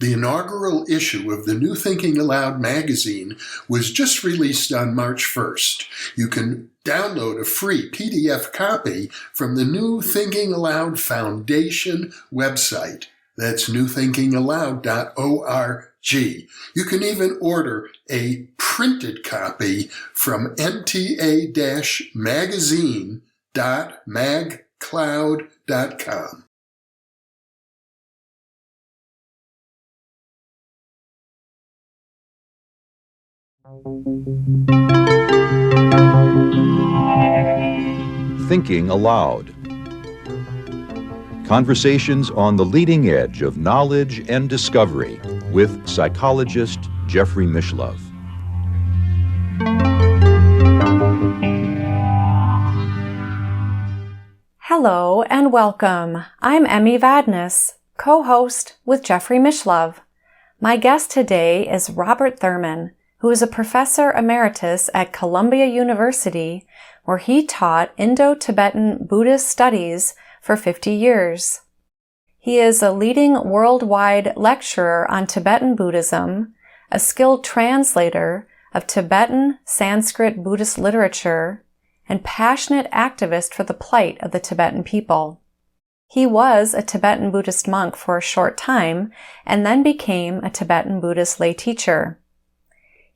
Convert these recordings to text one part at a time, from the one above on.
The inaugural issue of the New Thinking Aloud magazine was just released on March 1st. You can download a free PDF copy from the New Thinking Aloud Foundation website. That's newthinkingaloud.org. You can even order a printed copy from nta-magazine.magcloud.com. Thinking Aloud. Conversations on the leading edge of knowledge and discovery with psychologist Jeffrey Mishlove. Hello and welcome. I'm Emmy Vadnais, co-host with Jeffrey Mishlove. My guest today is Robert Thurman, who is a professor emeritus at Columbia University, where he taught Indo-Tibetan Buddhist studies for 50 years. He is a leading worldwide lecturer on Tibetan Buddhism, a skilled translator of Tibetan Sanskrit Buddhist literature, and passionate activist for the plight of the Tibetan people. He was a Tibetan Buddhist monk for a short time and then became a Tibetan Buddhist lay teacher.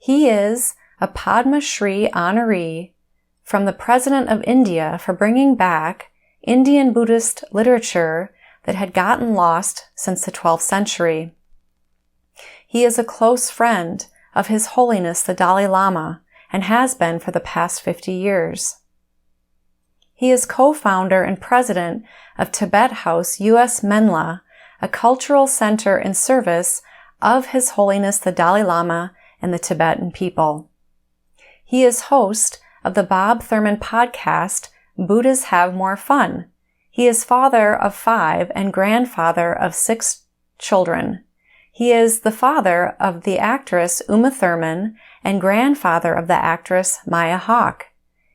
He is a Padma Shri honoree from the President of India for bringing back Indian Buddhist literature that had gotten lost since the 12th century. He is a close friend of His Holiness the Dalai Lama and has been for the past 50 years. He is co-founder and president of Tibet House US Menla, a cultural center in service of His Holiness the Dalai Lama and the Tibetan people. He is host of the Bob Thurman podcast, Buddhas Have More Fun. He is father of 5 and grandfather of 6 children. He is the father of the actress Uma Thurman and grandfather of the actress Maya Hawke.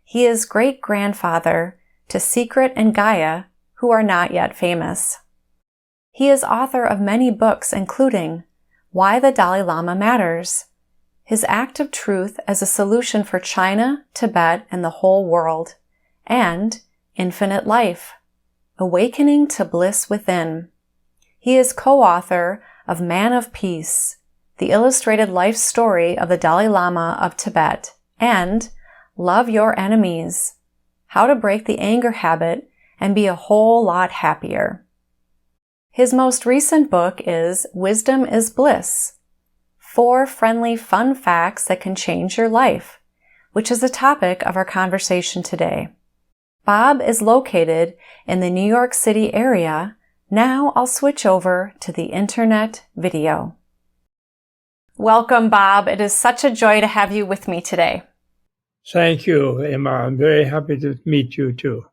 He is great-grandfather to Secret and Gaia, who are not yet famous. He is author of many books, including Why the Dalai Lama Matters, His Act of Truth as a Solution for China, Tibet, and the Whole World, and Infinite Life, Awakening to Bliss Within. He is co-author of Man of Peace, the illustrated life story of the Dalai Lama of Tibet, and Love Your Enemies, How to Break the Anger Habit and Be a Whole Lot Happier. His most recent book is Wisdom is Bliss, 4 friendly fun facts that can change your life, which is the topic of our conversation today. Bob is located in the New York City area. Now I'll switch over to the internet video. Welcome, Bob. It is such a joy to have you with me today. Thank you, Emma. I'm very happy to meet you too.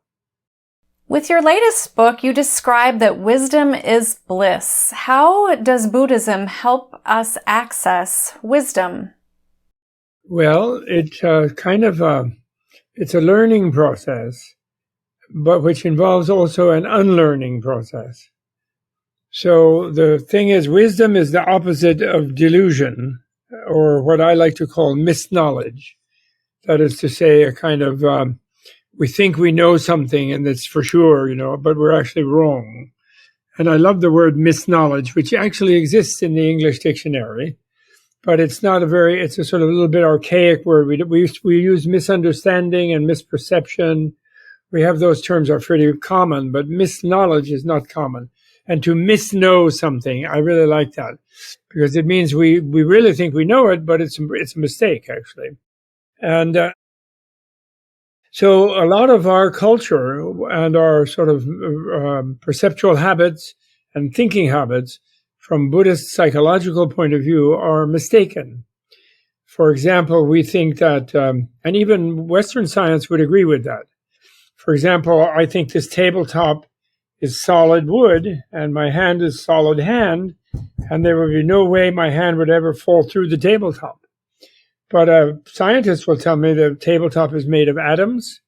With your latest book, you describe that wisdom is bliss. How does Buddhism help us access wisdom? Well, it's it's a learning process, but which involves also an unlearning process. So the thing is, wisdom is the opposite of delusion, or what I like to call misknowledge. That is to say, a kind of, we think we know something and it's for sure, but we're actually wrong. And I love the word misknowledge, which actually exists in the English dictionary, but it's not it's a sort of a little bit archaic word. We use misunderstanding and misperception. We have those terms are pretty common, but misknowledge is not common. And to misknow something, I really like that, because it means we really think we know it, but it's a mistake, actually. And so a lot of our culture and our sort of perceptual habits and thinking habits from Buddhist psychological point of view are mistaken. For example, we think that, and even Western science would agree with that. For example, I think this tabletop is solid wood and my hand is solid hand, and there would be no way my hand would ever fall through the tabletop. But scientists will tell me the tabletop is made of atoms,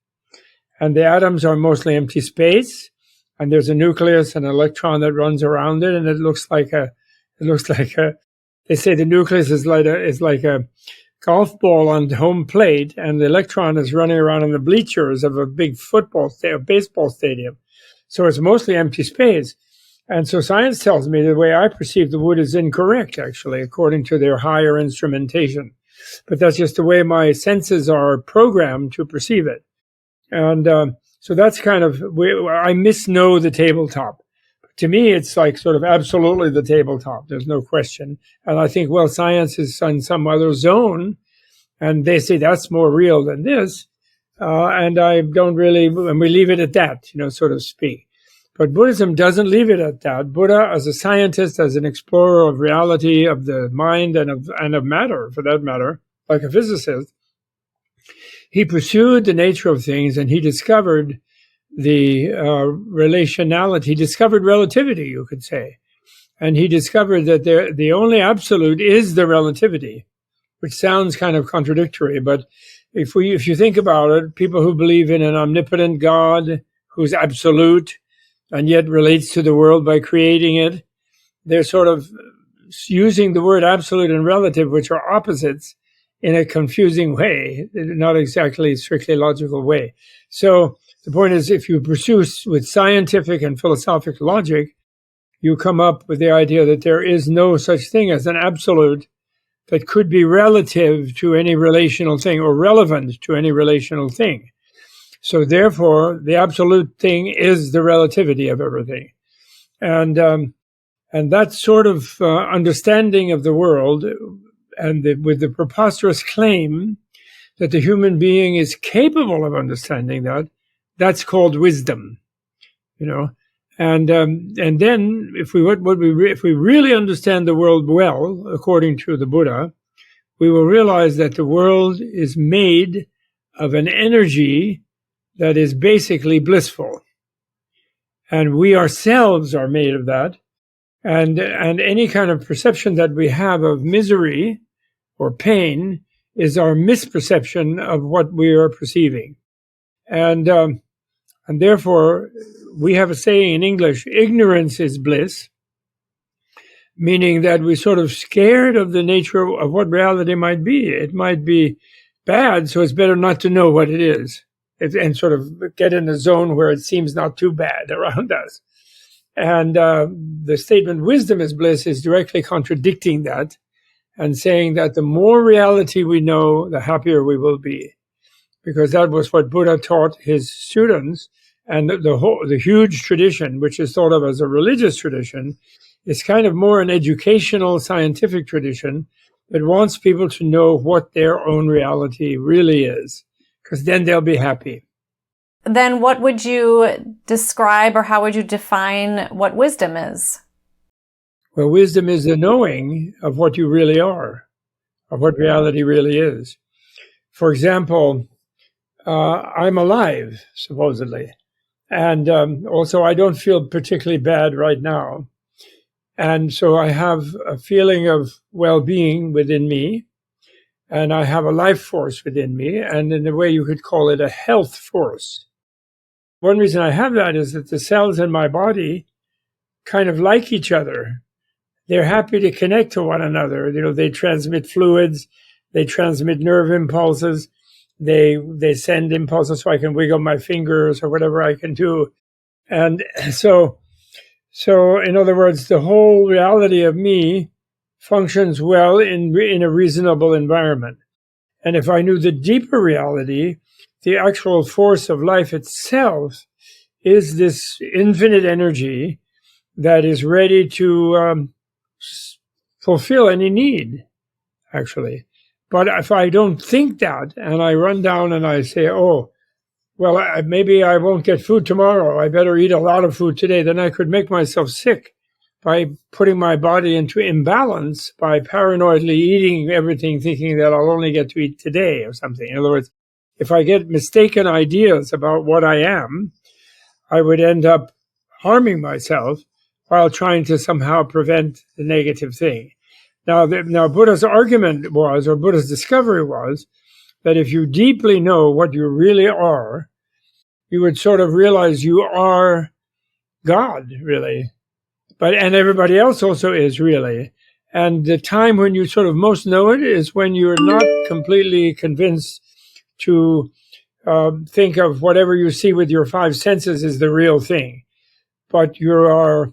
and the atoms are mostly empty space, and there's a nucleus and an electron that runs around it, and it looks like a It looks like they say the nucleus is like a golf ball on home plate, and the electron is running around in the bleachers of a big baseball stadium. So it's mostly empty space. And so science tells me the way I perceive the wood is incorrect, actually, according to their higher instrumentation. But that's just the way my senses are programmed to perceive it. And so that's kind of, I misknow the tabletop. To me, it's like sort of absolutely the tabletop. There's no question. And I think, well, science is in some other zone, and they say that's more real than this. And I don't really, and we leave it at that, so to speak. But Buddhism doesn't leave it at that. Buddha, as a scientist, as an explorer of reality, of the mind and of matter, for that matter, like a physicist, he pursued the nature of things, and he discovered the relationality. He discovered relativity, you could say. And he discovered that the only absolute is the relativity, which sounds kind of contradictory. But if you think about it, people who believe in an omnipotent God who's absolute and yet relates to the world by creating it, they're sort of using the word absolute and relative, which are opposites, in a confusing way, not exactly strictly logical way. So the point is, if you pursue with scientific and philosophic logic, you come up with the idea that there is no such thing as an absolute that could be relative to any relational thing or relevant to any relational thing. So therefore, the absolute thing is the relativity of everything. And that sort of understanding of the world, and with the preposterous claim that the human being is capable of understanding that, that's called wisdom, And then if we really understand the world well, according to the Buddha, we will realize that the world is made of an energy that is basically blissful, and we ourselves are made of that. And any kind of perception that we have of misery or pain is our misperception of what we are perceiving. And therefore, we have a saying in English, ignorance is bliss, meaning that we're sort of scared of the nature of what reality might be. It might be bad, so it's better not to know what it is, and sort of get in a zone where it seems not too bad around us. And the statement, wisdom is bliss, is directly contradicting that and saying that the more reality we know, the happier we will be. Because that was what Buddha taught his students. And the huge tradition, which is thought of as a religious tradition, is kind of more an educational, scientific tradition that wants people to know what their own reality really is, because then they'll be happy. Then what would you describe, or how would you define what wisdom is? Well, wisdom is the knowing of what you really are, of what reality really is. For example, I'm alive, supposedly. And also, I don't feel particularly bad right now. And so I have a feeling of well-being within me, and I have a life force within me, and in a way you could call it a health force. One reason I have that is that the cells in my body kind of like each other. They're happy to connect to one another. They transmit fluids, they transmit nerve impulses, they send impulses so I can wiggle my fingers or whatever I can do. And so in other words, the whole reality of me functions well in a reasonable environment. And if I knew the deeper reality, the actual force of life itself is this infinite energy that is ready to fulfill any need, actually. But if I don't think that, and I run down and I say, oh, well, maybe I won't get food tomorrow, I better eat a lot of food today, then I could make myself sick by putting my body into imbalance by paranoidly eating everything, thinking that I'll only get to eat today or something. In other words, if I get mistaken ideas about what I am, I would end up harming myself while trying to somehow prevent the negative thing. Now Buddha's argument was, or Buddha's discovery was, that if you deeply know what you really are, you would sort of realize you are God, really. and everybody else also is, really. And the time when you sort of most know it is when you're not completely convinced to think of whatever you see with your five senses is the real thing, but you are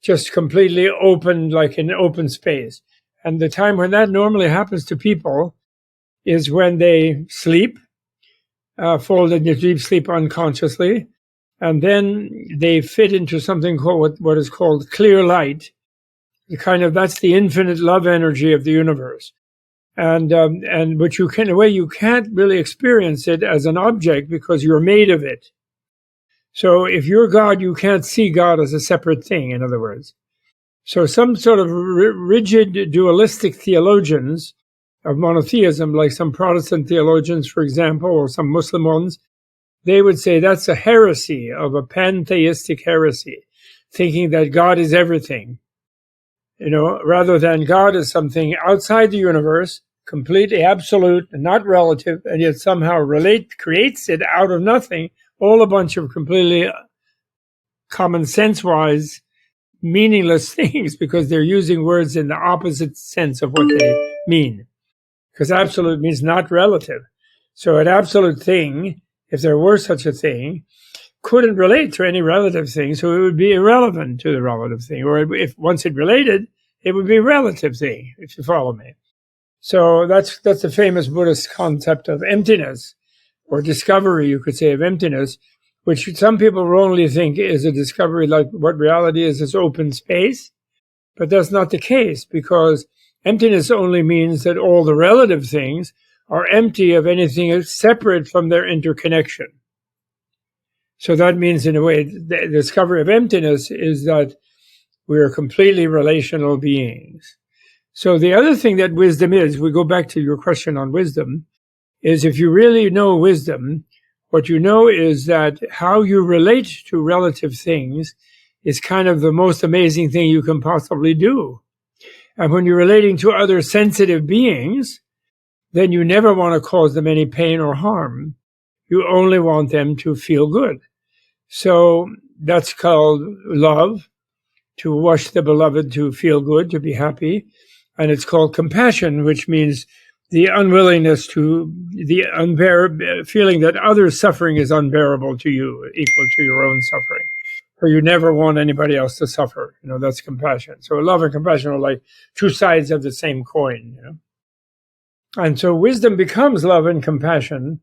just completely open, like in open space. And the time when that normally happens to people is when they sleep, fall into deep sleep unconsciously, and then they fit into something called what is called clear light. That's the infinite love energy of the universe. And but you can, in a way, you can't really experience it as an object because you're made of it. So if you're God, you can't see God as a separate thing, in other words. So some sort of rigid dualistic theologians of monotheism, like some Protestant theologians, for example, or some Muslim ones, they would say that's a heresy, of a pantheistic heresy, thinking that God is everything, rather than God is something outside the universe, completely absolute and not relative, and yet somehow creates it out of nothing, all a bunch of completely common sense-wise meaningless things because they're using words in the opposite sense of what they mean. Because absolute means not relative. So an absolute thing, if there were such a thing, couldn't relate to any relative thing, so it would be irrelevant to the relative thing. Or if once it related, it would be a relative thing, if you follow me. So that's the famous Buddhist concept of emptiness, or discovery, you could say, of emptiness, which some people wrongly think is a discovery like what reality is open space. But that's not the case, because emptiness only means that all the relative things are empty of anything separate from their interconnection. So that means, in a way, the discovery of emptiness is that we are completely relational beings. So the other thing that wisdom is, we go back to your question on wisdom, is if you really know wisdom, what you know is that how you relate to relative things is kind of the most amazing thing you can possibly do. And when you're relating to other sensitive beings, then you never want to cause them any pain or harm. You only want them to feel good. So that's called love, to wish the beloved to feel good, to be happy. And it's called compassion, which means the unwillingness to, feeling that others' suffering is unbearable to you, equal to your own suffering. Or you never want anybody else to suffer. That's compassion. So love and compassion are like two sides of the same coin. And so wisdom becomes love and compassion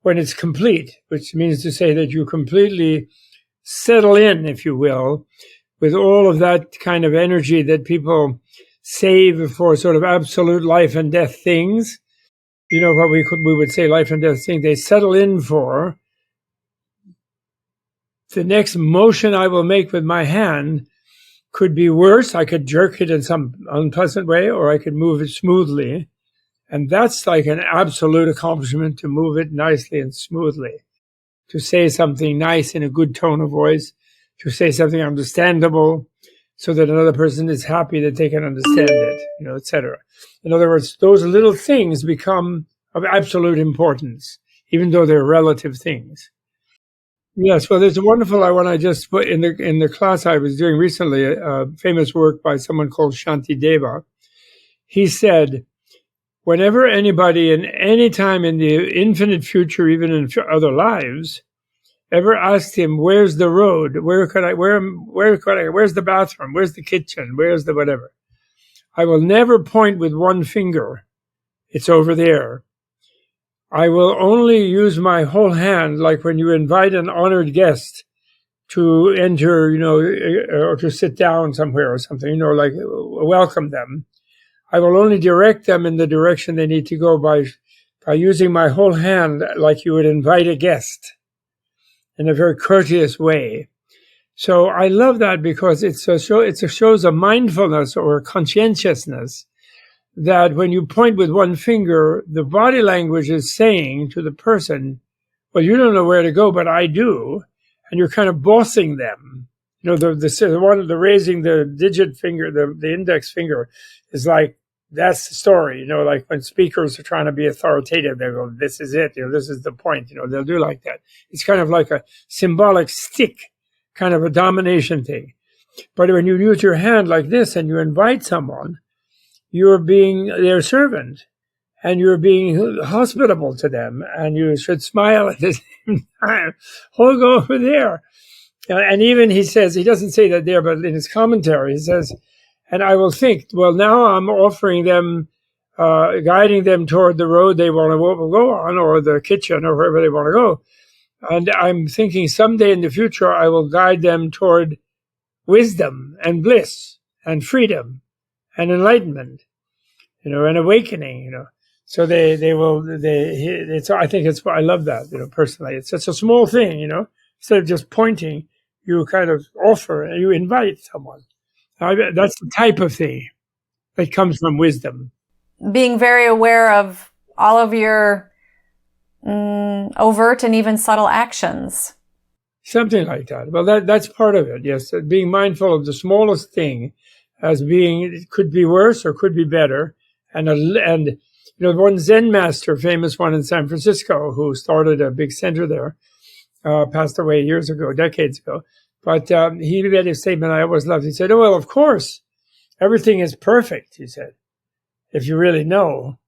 when it's complete, which means to say that you completely settle in, if you will, with all of that kind of energy that people save for sort of absolute life and death things. What we would say life and death thing, they settle in for the next motion I will make with my hand could be worse. I could jerk it in some unpleasant way, or I could move it smoothly. And that's like an absolute accomplishment, to move it nicely and smoothly, to say something nice in a good tone of voice, to say something understandable so that another person is happy that they can understand it, etc. In other words, those little things become of absolute importance, even though they're relative things. Yes, well, there's a wonderful one I just put in the class I was doing recently, a famous work by someone called Shantideva. He said, whenever anybody in any time in the infinite future, even in other lives, ever asked him, where's the road? Where's the bathroom? Where's the kitchen? Where's the whatever? I will never point with one finger. It's over there. I will only use my whole hand, like when you invite an honored guest to enter, or to sit down somewhere or something, like welcome them. I will only direct them in the direction they need to go by using my whole hand, like you would invite a guest, in a very courteous way. So I love that because it shows a mindfulness or a conscientiousness that when you point with one finger, the body language is saying to the person, well, you don't know where to go, but I do. And you're kind of bossing them. The raising the digit finger, the index finger is like, that's the story. Like when speakers are trying to be authoritative, they go, this is it. This is the point. They'll do like that. It's kind of like a symbolic stick, kind of a domination thing. But when you use your hand like this and you invite someone, you're being their servant, and you're being hospitable to them, and you should smile at the same time. Oh, go over there. And even he says, he doesn't say that there, but in his commentary, he says, and I will think, well, now I'm offering them, guiding them toward the road they want to go on, or the kitchen, or wherever they want to go. And I'm thinking someday in the future, I will guide them toward wisdom and bliss and freedom and enlightenment, and awakening, So I think I love that, personally. It's such a small thing, instead of just pointing, you kind of offer, you invite someone. That's the type of thing that comes from wisdom. Being very aware of all of your overt and even subtle actions. Something like that. Well, that's part of it, yes. Being mindful of the smallest thing as being, it could be worse or could be better. And one Zen master, famous one in San Francisco, who started a big center there, passed away decades ago. But he made a statement I always loved. He said, oh, well, of course, everything is perfect, he said, if you really know.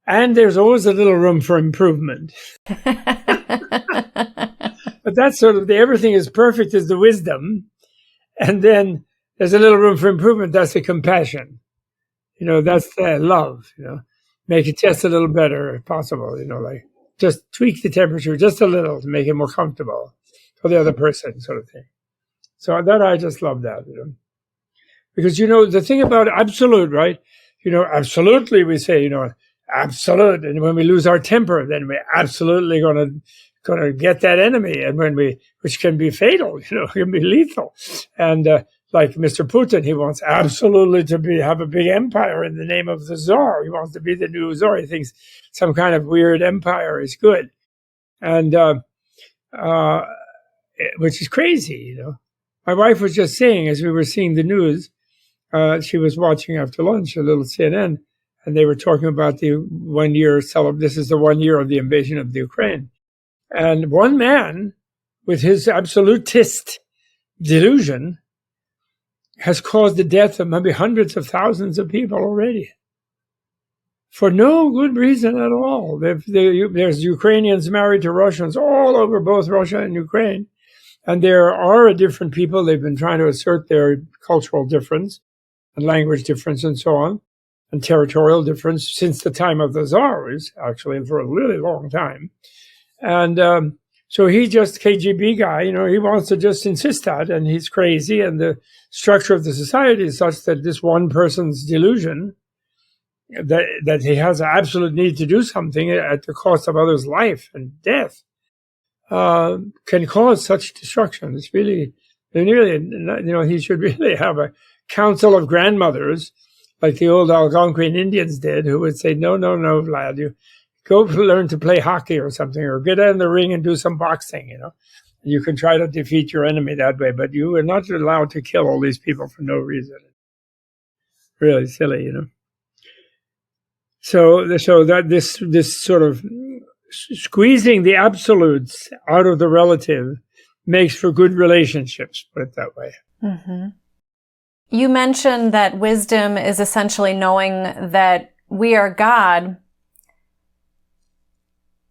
And there's always a little room for improvement. But that's sort of everything is perfect is the wisdom. And then there's a little room for improvement. That's the compassion. That's the love, make it just a little better if possible, like just tweak the temperature just a little to make it more comfortable for the other person, sort of thing. So that I just love that, because, the thing about absolute, right? Absolutely we say, absolute. And when we lose our temper, then we're absolutely going to get that enemy. And which can be fatal, can be lethal. And, like Mr. Putin, he wants absolutely to have a big empire in the name of the Tsar. He wants to be the new Tsar. He thinks some kind of weird empire is good. And, which is crazy, My wife was just saying, as we were seeing the news, she was watching after lunch, a little CNN, and they were talking about the 1 year this is the 1 year of the invasion of the Ukraine. And one man, with his absolutist delusion, has caused the death of maybe hundreds of thousands of people already, for no good reason at all. There's Ukrainians married to Russians all over both Russia and Ukraine, and there are different people. They've been trying to assert their cultural difference and language difference and so on, and territorial difference since the time of the Tsars, actually, for a really long time. And so he just KGB guy, he wants to just insist that, and he's crazy. And the structure of the society is such that this one person's delusion that he has an absolute need to do something at the cost of others' life and death can cause such destruction. It's really, he should really have a council of grandmothers like the old Algonquin Indians did, who would say, no, Vlad, you go learn to play hockey or something, or get in the ring and do some boxing, You can try to defeat your enemy that way, but you are not allowed to kill all these people for no reason. Really silly, So that this sort of squeezing the absolutes out of the relative makes for good relationships, put it that way. Mm-hmm. You mentioned that wisdom is essentially knowing that we are God.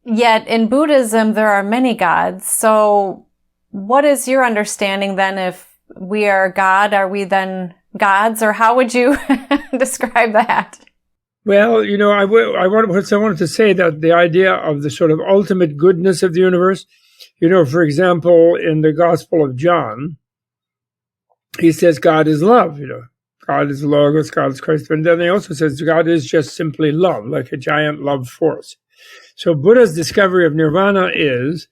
Yet in Buddhism, there are many gods. So what is your understanding then? If we are God, are we then gods? Or how would you describe that? Well, I wanted to say that the idea of the sort of ultimate goodness of the universe, for example, in the Gospel of John, he says God is love, God is Logos, God is Christ. And then he also says God is just simply love, like a giant love force. So Buddha's discovery of nirvana is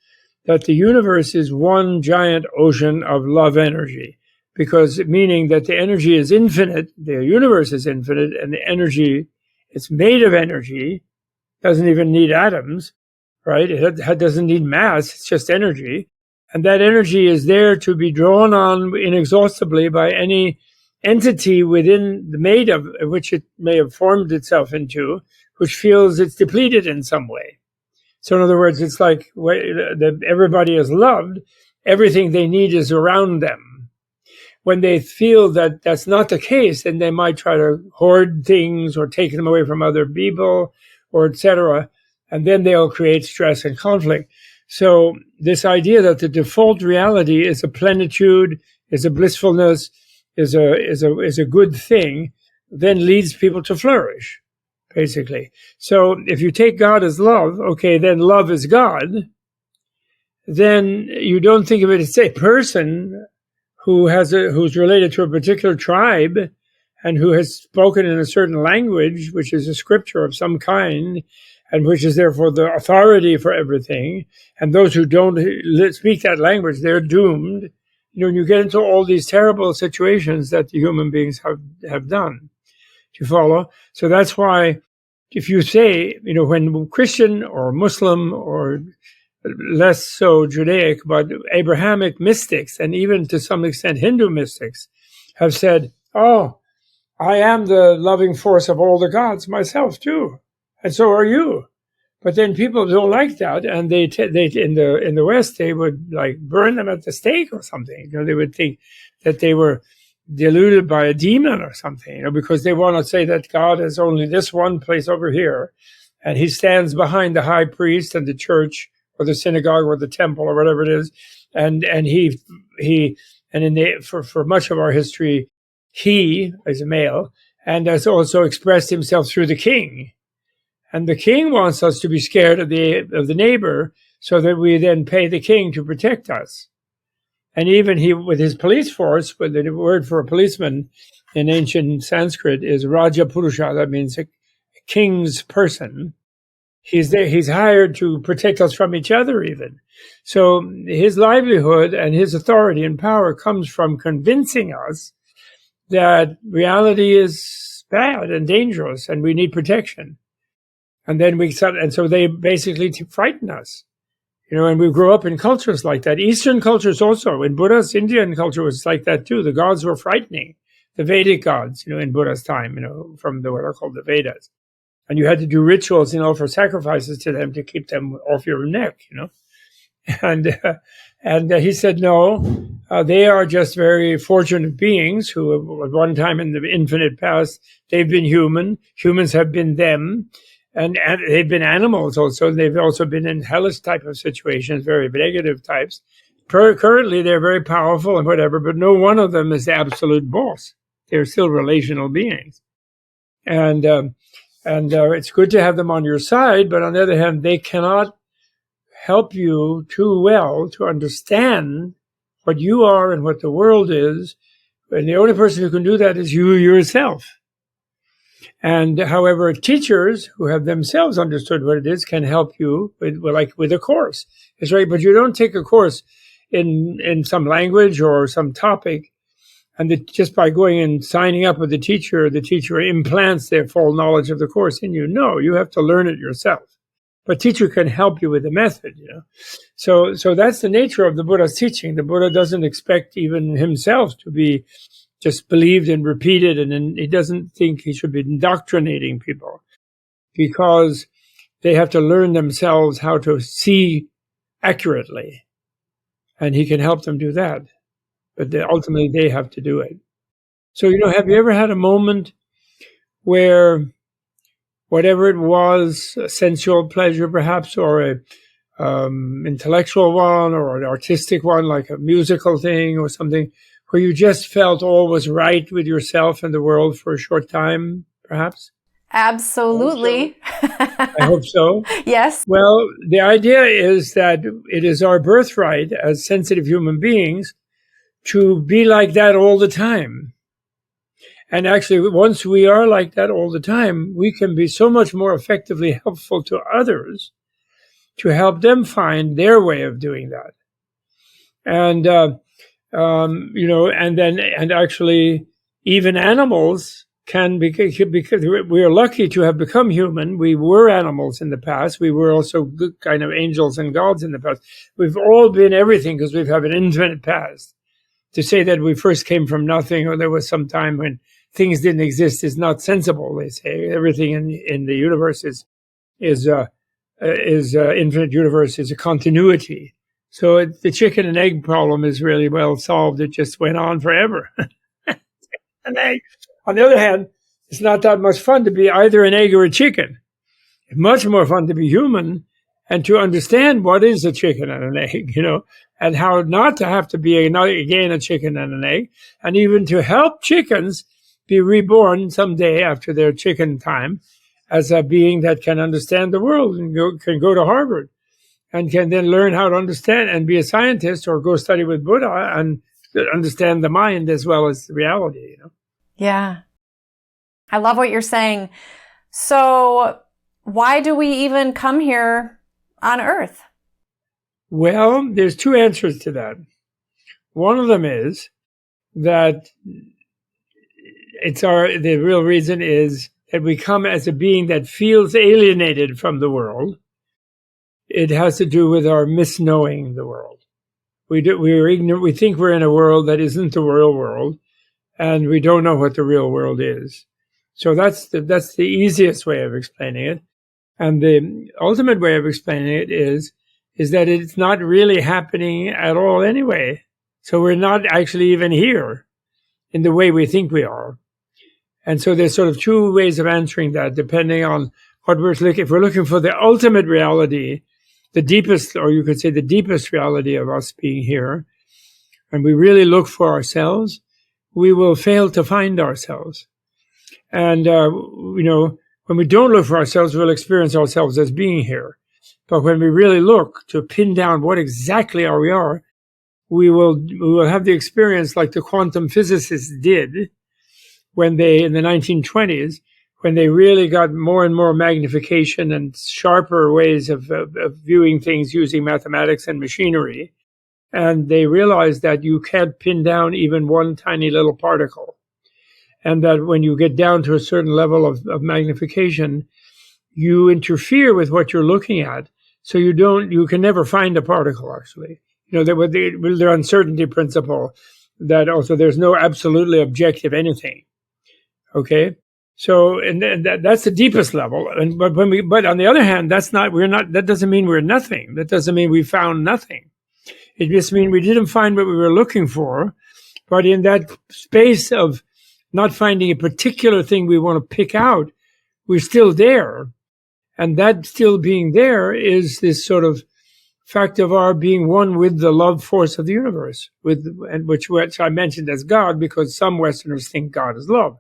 that the universe is one giant ocean of love energy, meaning that the energy is infinite, the universe is infinite, and the energy, it's made of energy, doesn't even need atoms, right? It doesn't need mass, it's just energy. And that energy is there to be drawn on inexhaustibly by any entity within which it may have formed itself into, which feels it's depleted in some way. So in other words, it's like everybody is loved. Everything they need is around them. when they feel that that's not the case, then they might try to hoard things or take them away from other people, or etc. And then they'll create stress and conflict. So this idea that the default reality is a plenitude, is a blissfulness, is a good thing, then leads people to flourish, basically. So if you take God as love, okay, then love is God, then you don't think of it as a person who's related to a particular tribe and who has spoken in a certain language, which is a scripture of some kind, and which is therefore the authority for everything. And those who don't speak that language, they're doomed. And you get into all these terrible situations that the human beings have done. Do you follow? So that's why if you say, when Christian or Muslim or less so Judaic, but Abrahamic mystics, and even to some extent Hindu mystics, have said, oh, I am the loving force of all the gods myself too, and so are you. But then people don't like that, and they in the West they would like burn them at the stake or something. They would think that they were deluded by a demon or something, because they want to say that God is only this one place over here, and he stands behind the high priest and the church or the synagogue or the temple or whatever it is, and for much of our history, he is a male and has also expressed himself through the king, and the king wants us to be scared of the neighbor, so that we then pay the king to protect us. And even he, with his police force, but the word for a policeman in ancient Sanskrit is Raja Purusha, that means a king's person. He's there. He's hired to protect us from each other, even. So his livelihood and his authority and power comes from convincing us that reality is bad and dangerous, and we need protection. And so they basically frighten us, and we grew up in cultures like that. Eastern cultures also. In Buddha's Indian culture was like that too. The gods were frightening. The Vedic gods, in Buddha's time, from what are called the Vedas. And you had to do rituals, for sacrifices to them to keep them off your neck, And he said, no, they are just very fortunate beings who at one time in the infinite past, they've been human. Humans have been them. And they've been animals also. They've also been in hellish type of situations, very negative types. Currently, they're very powerful and whatever, but no one of them is the absolute boss. They're still relational beings. And it's good to have them on your side, but on the other hand, they cannot help you too well to understand what you are and what the world is. And the only person who can do that is you yourself. And however, teachers who have themselves understood what it is can help you with a course. It's right, but you don't take a course in some language or some topic, and just by going and signing up with the teacher implants their full knowledge of the course in you. No, you have to learn it yourself. But teacher can help you with the method, So that's the nature of the Buddha's teaching. The Buddha doesn't expect even himself to be just believed and repeated, and he doesn't think he should be indoctrinating people, because they have to learn themselves how to see accurately, and he can help them do that. But ultimately, they have to do it. So, have you ever had a moment where whatever it was, a sensual pleasure perhaps, or a intellectual one, or an artistic one, like a musical thing or something, where you just felt all was right with yourself and the world for a short time, perhaps? Absolutely. I hope so. Yes. Well, the idea is that it is our birthright as sensitive human beings to be like that all the time. And actually, once we are like that all the time, we can be so much more effectively helpful to others to help them find their way of doing that. And, and actually even animals can be, because we are lucky to have become human. We were animals in the past. We were also good kind of angels and gods in the past. We've all been everything because we have an infinite past. To say that we first came from nothing, or there was some time when things didn't exist, is not sensible. They say everything in the universe is infinite universe is a continuity. So the chicken and egg problem is really well solved. It just went on forever. An egg. On the other hand, it's not that much fun to be either an egg or a chicken. It's much more fun to be human and to understand what is a chicken and an egg, and how not to have to be, again, a chicken and an egg, and even to help chickens be reborn someday after their chicken time as a being that can understand the world and can go to Harvard and can then learn how to understand and be a scientist or go study with Buddha and understand the mind as well as the reality, Yeah. I love what you're saying. So why do we even come here on Earth? Well, there's two answers to that. One of them is that the real reason is that we come as a being that feels alienated from the world. It has to do with our misknowing the world. We're ignorant. We think we're in a world that isn't the real world, and we don't know what the real world is. So that's the easiest way of explaining it. And the ultimate way of explaining it is that it's not really happening at all anyway. So we're not actually even here in the way we think we are. And so there's sort of two ways of answering that, depending on what we're looking. If we're looking for the ultimate reality, the deepest, or you could say the deepest reality of us being here, and we really look for ourselves, we will fail to find ourselves. And, when we don't look for ourselves, we'll experience ourselves as being here. But when we really look to pin down what exactly we are, we will have the experience like the quantum physicists did when they, in the 1920s, when they really got more and more magnification and sharper ways of viewing things using mathematics and machinery. And they realized that you can't pin down even one tiny little particle. And that when you get down to a certain level of magnification, you interfere with what you're looking at. So you can never find a particle, actually. The uncertainty principle, that also there's no absolutely objective anything. Okay? So, and that's the deepest level. But on the other hand, that doesn't mean we're nothing. That doesn't mean we found nothing. It just means we didn't find what we were looking for. But in that space of not finding a particular thing we want to pick out, we're still there. And that still being there is this sort of fact of our being one with the love force of the universe, which I mentioned as God, because some Westerners think God is love,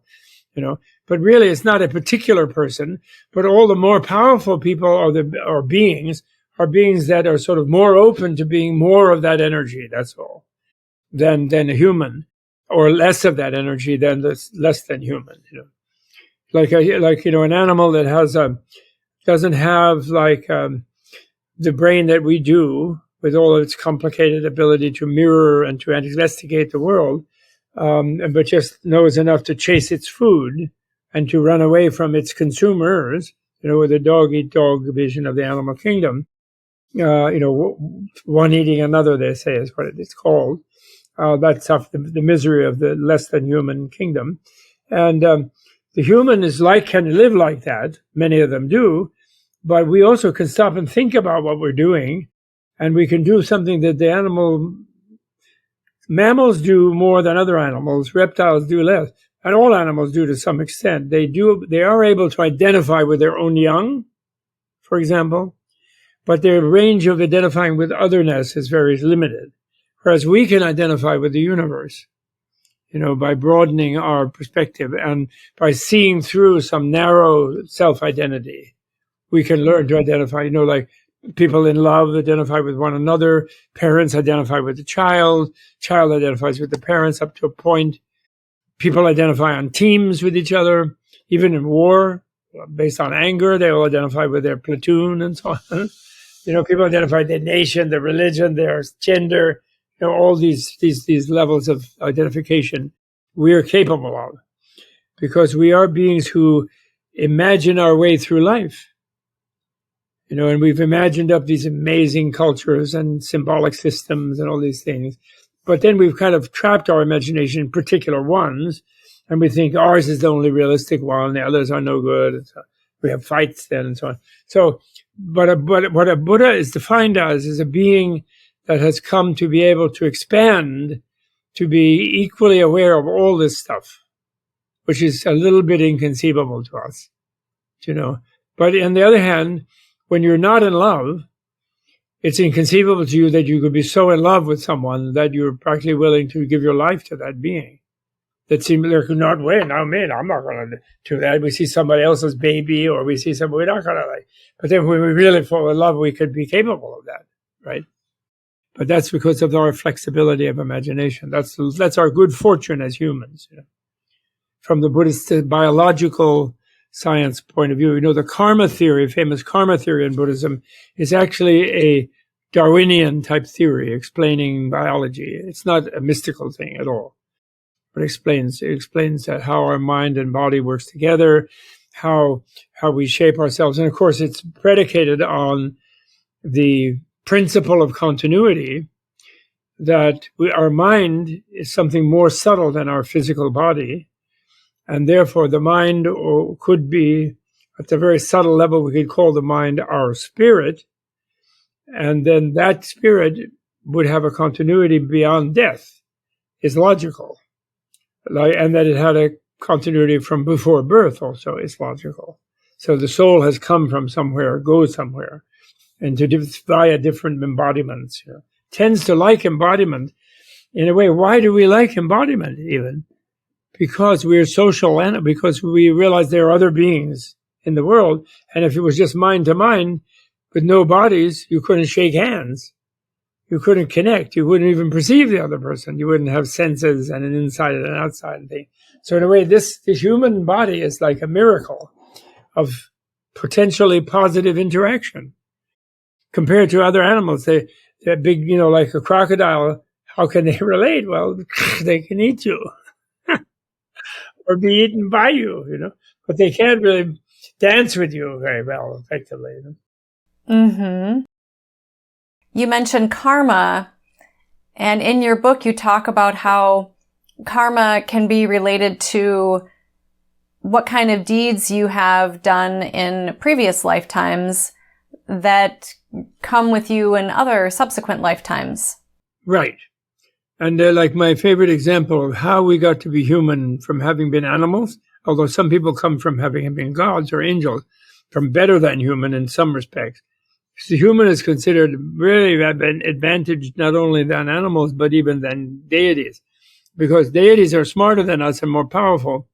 But really, it's not a particular person, but all the more powerful people are beings that are sort of more open to being more of that energy. That's all, than a human, or less of that energy than less than human. Like an animal that doesn't have the brain that we do, with all of its complicated ability to mirror and to investigate the world, but just knows enough to chase its food and to run away from its consumers, with a dog-eat-dog vision of the animal kingdom. One eating another, they say, is what it's called. That's the misery of the less than human kingdom. And the human can live like that. Many of them do. But we also can stop and think about what we're doing. And we can do something that mammals do more than other animals. Reptiles do less. And all animals do to some extent. They are able to identify with their own young, for example. But their range of identifying with otherness is very limited. Whereas we can identify with the universe, by broadening our perspective and by seeing through some narrow self-identity. We can learn to identify, like people in love identify with one another, parents identify with the child identifies with the parents up to a point. People identify on teams with each other, even in war, based on anger, they all identify with their platoon and so on. People identify their nation, their religion, their gender, all these levels of identification we are capable of, because we are beings who imagine our way through life. And we've imagined up these amazing cultures and symbolic systems and all these things. But then we've kind of trapped our imagination in particular ones, and we think ours is the only realistic one, the others are no good. And so we have fights then and so on. So, but what a Buddha is defined as is a being that has come to be able to expand, to be equally aware of all this stuff, which is a little bit inconceivable to us, you know. But on the other hand, when you're not in love, it's inconceivable to you that you could be so in love with someone that you're practically willing to give your life to that being. That seems like not way. Now, man, I'm not going to do that. We see somebody else's baby, or we see somebody we're not going to like. But then when we really fall in love, we could be capable of that, right? But that's because of our flexibility of imagination. That's our good fortune as humans. You know? From the Buddhist biological science point of view, you know, the karma theory, famous karma theory in Buddhism, is actually a Darwinian type theory explaining biology. It's not a mystical thing at all. But it explains that how our mind and body works together, how we shape ourselves. And of course, it's predicated on the principle of continuity, that our mind is something more subtle than our physical body. And therefore, the mind could be, at the very subtle level, we could call the mind our spirit. And then that spirit would have a continuity beyond death, is logical. And that it had a continuity from before birth also is logical. So the soul has come from somewhere, goes somewhere, and via different embodiments. You know. Tends to like embodiment. In a way, why do we like embodiment even? Because we're social, and because we realize there are other beings in the world. And if it was just mind to mind, with no bodies, you couldn't shake hands. You couldn't connect. You wouldn't even perceive the other person. You wouldn't have senses and an inside and an outside thing. So in a way, this human body is like a miracle of potentially positive interaction. Compared to other animals, they're big, you know, like a crocodile. How can they relate? Well, they can eat you or be eaten by you, you know. But they can't really dance with you very well, effectively. You know? Mm-hmm. You mentioned karma, and in your book you talk about how karma can be related to what kind of deeds you have done in previous lifetimes that come with you in other subsequent lifetimes. Right. And like my favorite example of how we got to be human from having been animals, although some people come from having been gods or angels, from better than human in some respects. The human is considered really advantaged not only than animals, but even than deities, because deities are smarter than us and more powerful,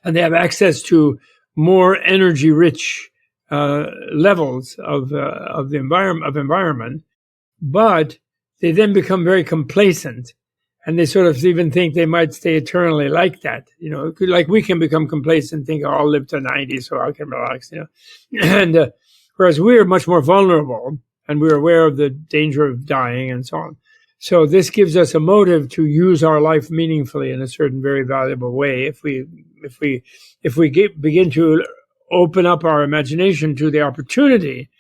and they have access to more energy-rich levels of the environment. But they then become very complacent, and they sort of even think they might stay eternally like that. You know, like we can become complacent, think, oh, I'll live to 90, so I can relax. You know, and whereas we are much more vulnerable, and we're aware of the danger of dying and so on. So this gives us a motive to use our life meaningfully in a certain very valuable way. If we begin to open up our imagination to the opportunity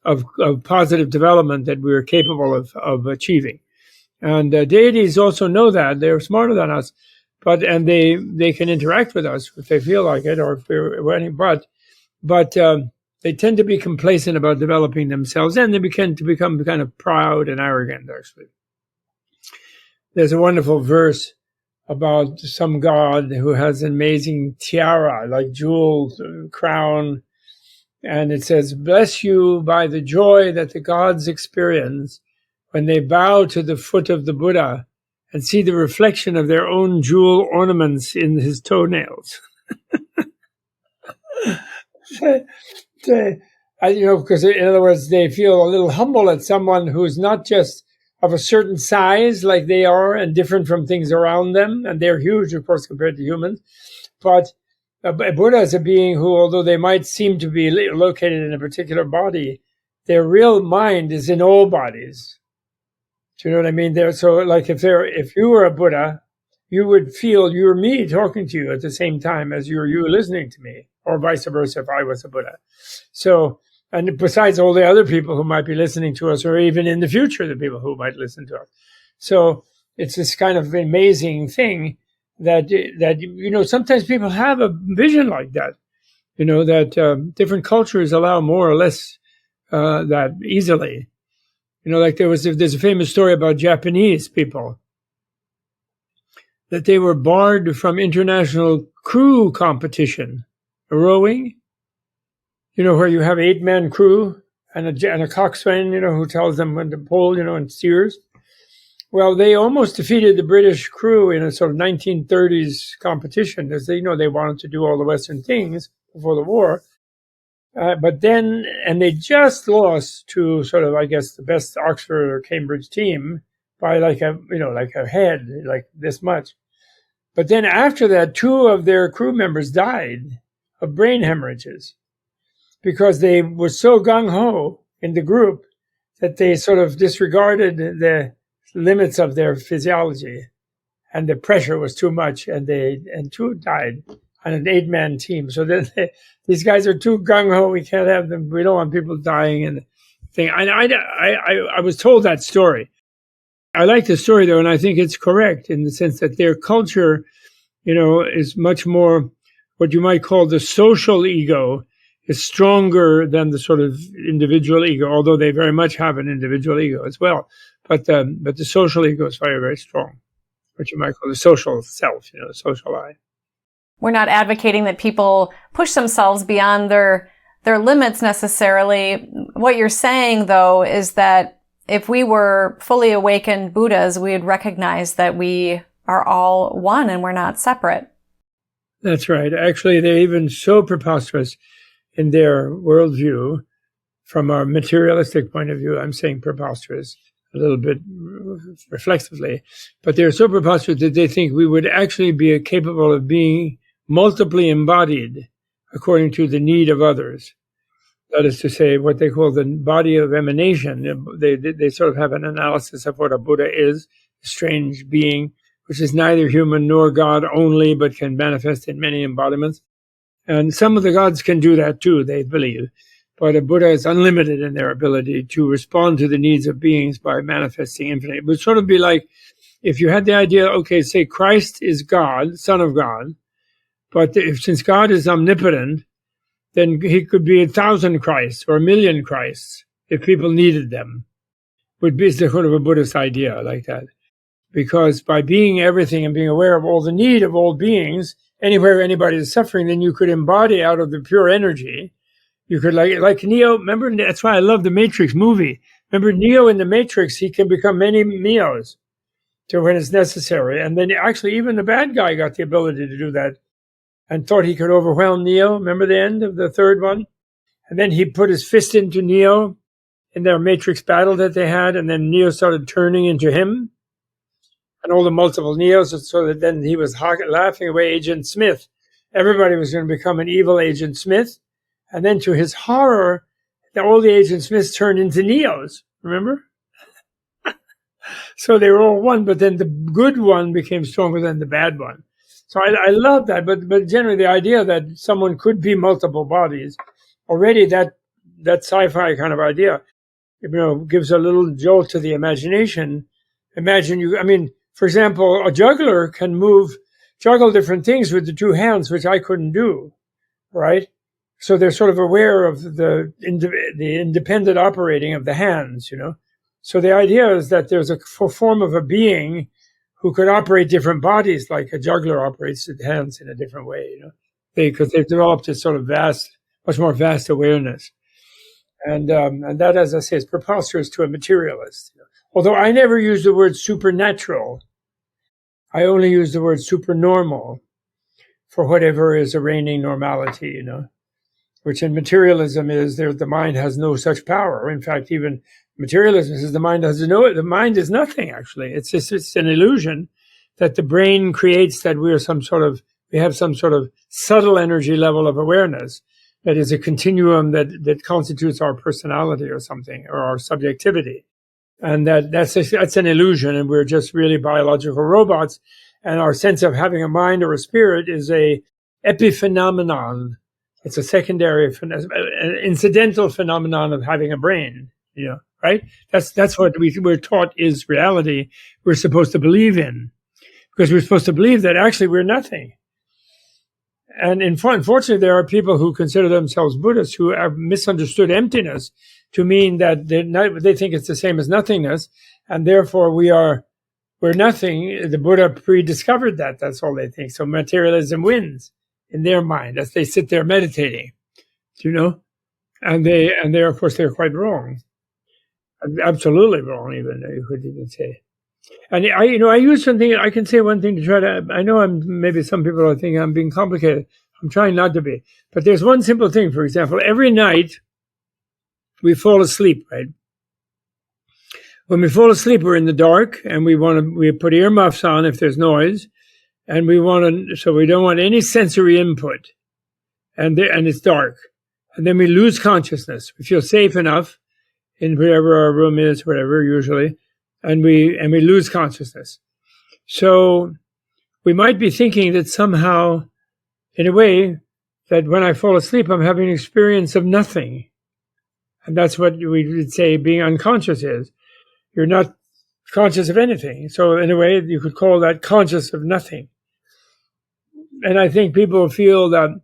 of positive development that we're capable of achieving. And deities also know that. They're smarter than us, and they can interact with us if they feel like it, or if we're but they tend to be complacent about developing themselves, and they begin to become kind of proud and arrogant, actually. There's a wonderful verse about some god who has an amazing tiara, like jeweled crown, and it says, "Bless you by the joy that the gods experience when they bow to the foot of the Buddha and see the reflection of their own jewel ornaments in his toenails." You know, because in other words, they feel a little humble at someone who's not just of a certain size like they are and different from things around them. And they're huge, of course, compared to humans. But Buddha is a being who, although they might seem to be located in a particular body, their real mind is in all bodies. Do you know what I mean? So like if you were a Buddha, you would feel you're me talking to you at the same time as you're you listening to me, or vice versa if I was a Buddha. So, and besides all the other people who might be listening to us, or even in the future, the people who might listen to us. So it's this kind of amazing thing that you know, sometimes people have a vision like that, you know, that different cultures allow more or less that easily. Like there's a famous story about Japanese people that they were barred from international crew competition, rowing. Where you have 8-man crew and a coxswain, who tells them when to pull, and steers. Well, they almost defeated the British crew in a sort of 1930s competition, as they wanted to do all the Western things before the war. But then, and they just lost to sort of, I guess, the best Oxford or Cambridge team by like a head, like this much. But then after that, 2 of their crew members died of brain hemorrhages because they were so gung-ho in the group that they sort of disregarded the limits of their physiology, and the pressure was too much, and 2 died on an 8-man team. So then these guys are too gung-ho. We can't have them. We don't want people dying and thing. I was told that story. I like the story though, and I think it's correct in the sense that their culture, is much more what you might call the social ego is stronger than the sort of individual ego, although they very much have an individual ego as well. But the social ego is very, very strong, what you might call the social self, the social I. We're not advocating that people push themselves beyond their limits necessarily. What you're saying, though, is that if we were fully awakened Buddhas, we would recognize that we are all one and we're not separate. That's right. Actually, they're even so preposterous in their worldview. From our materialistic point of view, I'm saying preposterous a little bit reflexively, but they're so preposterous that they think we would actually be capable of being multiply embodied according to the need of others. That is to say, what they call the body of emanation. They sort of have an analysis of what a Buddha is, a strange being, which is neither human nor God only, but can manifest in many embodiments. And some of the gods can do that too, they believe. But a Buddha is unlimited in their ability to respond to the needs of beings by manifesting infinite. It would sort of be like if you had the idea, okay, say Christ is God, Son of God, but since God is omnipotent, then he could be 1,000 Christs or 1,000,000 Christs if people needed them. Would be the sort of a Buddhist idea like that. Because by being everything and being aware of all the need of all beings, anywhere anybody is suffering, then you could embody out of the pure energy. You could like Neo, remember, that's why I love the Matrix movie. Remember Neo in the Matrix, he can become many Neos to when it's necessary. And then actually even the bad guy got the ability to do that and thought he could overwhelm Neo. Remember the end of the third one? And then he put his fist into Neo in their Matrix battle that they had, and then Neo started turning into him and all the multiple Neos, so that then he was laughing away Agent Smith. Everybody was going to become an evil Agent Smith. And then to his horror, all the Agent Smiths turned into Neos, remember? So they were all one, but then the good one became stronger than the bad one. So I love that, but generally the idea that someone could be multiple bodies, already that sci-fi kind of idea, gives a little jolt to the imagination. For example, a juggler can juggle different things with the 2 hands, which I couldn't do, right? So they're sort of aware of the independent operating of the hands, So the idea is that there's a form of a being who could operate different bodies, like a juggler operates the hands in a different way, because they've developed this sort of much more vast awareness. And that, as I say, is preposterous to a materialist. Although I never use the word supernatural. I only use the word supernormal for whatever is a reigning normality, which in materialism is the mind has no such power. In fact, even materialism says the mind is nothing, actually. It's just an illusion that the brain creates, that we have some sort of subtle energy level of awareness that is a continuum that constitutes our personality or something, or our subjectivity. And that's an illusion, and we're just really biological robots. And our sense of having a mind or a spirit is a epiphenomenon. It's a secondary, an incidental phenomenon of having a brain, right? That's what we're taught is reality. We're supposed to believe in, because we're supposed to believe that actually we're nothing. And unfortunately, there are people who consider themselves Buddhists who have misunderstood emptiness to mean that they think it's the same as nothingness, and therefore we're nothing. The Buddha prediscovered that. That's all they think. So materialism wins in their mind as they sit there meditating, and they of course they're quite wrong, absolutely wrong. Even you could even say. And I use something. I can say one thing to try to. I know maybe some people are thinking I'm being complicated. I'm trying not to be. But there's one simple thing. For example, every night we fall asleep, right? When we fall asleep, we're in the dark, and we put earmuffs on if there's noise, and so we don't want any sensory input, and it's dark, and then we lose consciousness. We feel safe enough in wherever our room is, whatever usually, and we lose consciousness. So we might be thinking that somehow, in a way, that when I fall asleep, I'm having an experience of nothing, and that's what we would say being unconscious is. You're not conscious of anything. So in a way, you could call that conscious of nothing. And I think people feel that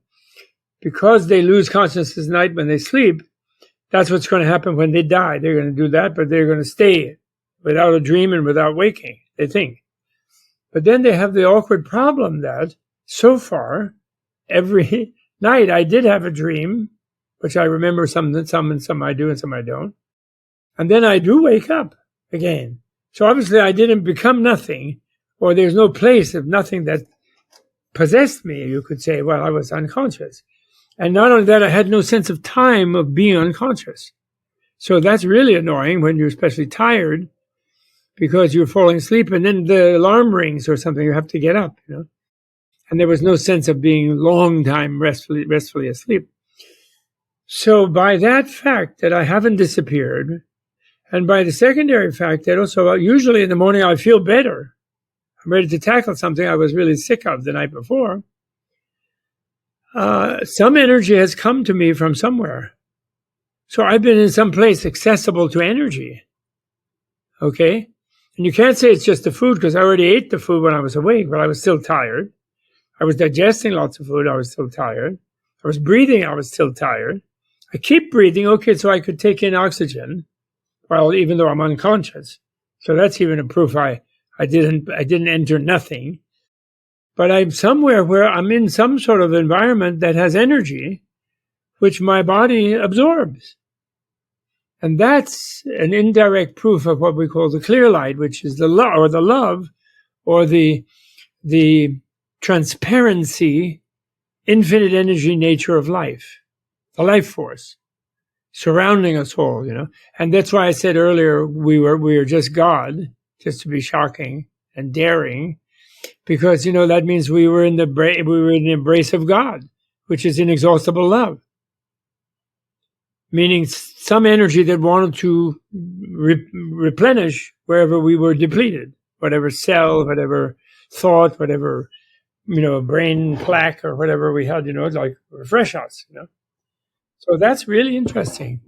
because they lose consciousness at night when they sleep, that's what's going to happen when they die. They're going to do that, but they're going to stay without a dream and without waking, they think. But then they have the awkward problem that so far, every night I did have a dream, which I remember some I do and some I don't. And then I do wake up again. So obviously I didn't become nothing, or there's no place of nothing that possessed me, you could say, while I was unconscious. And not only that, I had no sense of time of being unconscious. So that's really annoying when you're especially tired because you're falling asleep and then the alarm rings or something, you have to get up, And there was no sense of being long time restfully asleep. So by that fact that I haven't disappeared, and by the secondary fact that also usually in the morning I feel better. I'm ready to tackle something I was really sick of the night before. Some energy has come to me from somewhere. So I've been in some place accessible to energy. Okay? And you can't say it's just the food because I already ate the food when I was awake, but I was still tired. I was digesting lots of food. I was still tired. I was breathing. I was still tired. I keep breathing. Okay, so I could take in oxygen. Well, even though I'm unconscious. So that's even a proof I didn't enter nothing. But I'm somewhere where I'm in some sort of environment that has energy, which my body absorbs. And that's an indirect proof of what we call the clear light, which is the love, or the transparency, infinite energy nature of life, the life force. Surrounding us all, and that's why I said earlier we were just God, just to be shocking and daring, because that means we were in the embrace of God, which is inexhaustible love, meaning some energy that wanted to replenish wherever we were depleted, whatever cell, whatever thought, whatever brain plaque or whatever we had, like refresh us, So that's really interesting.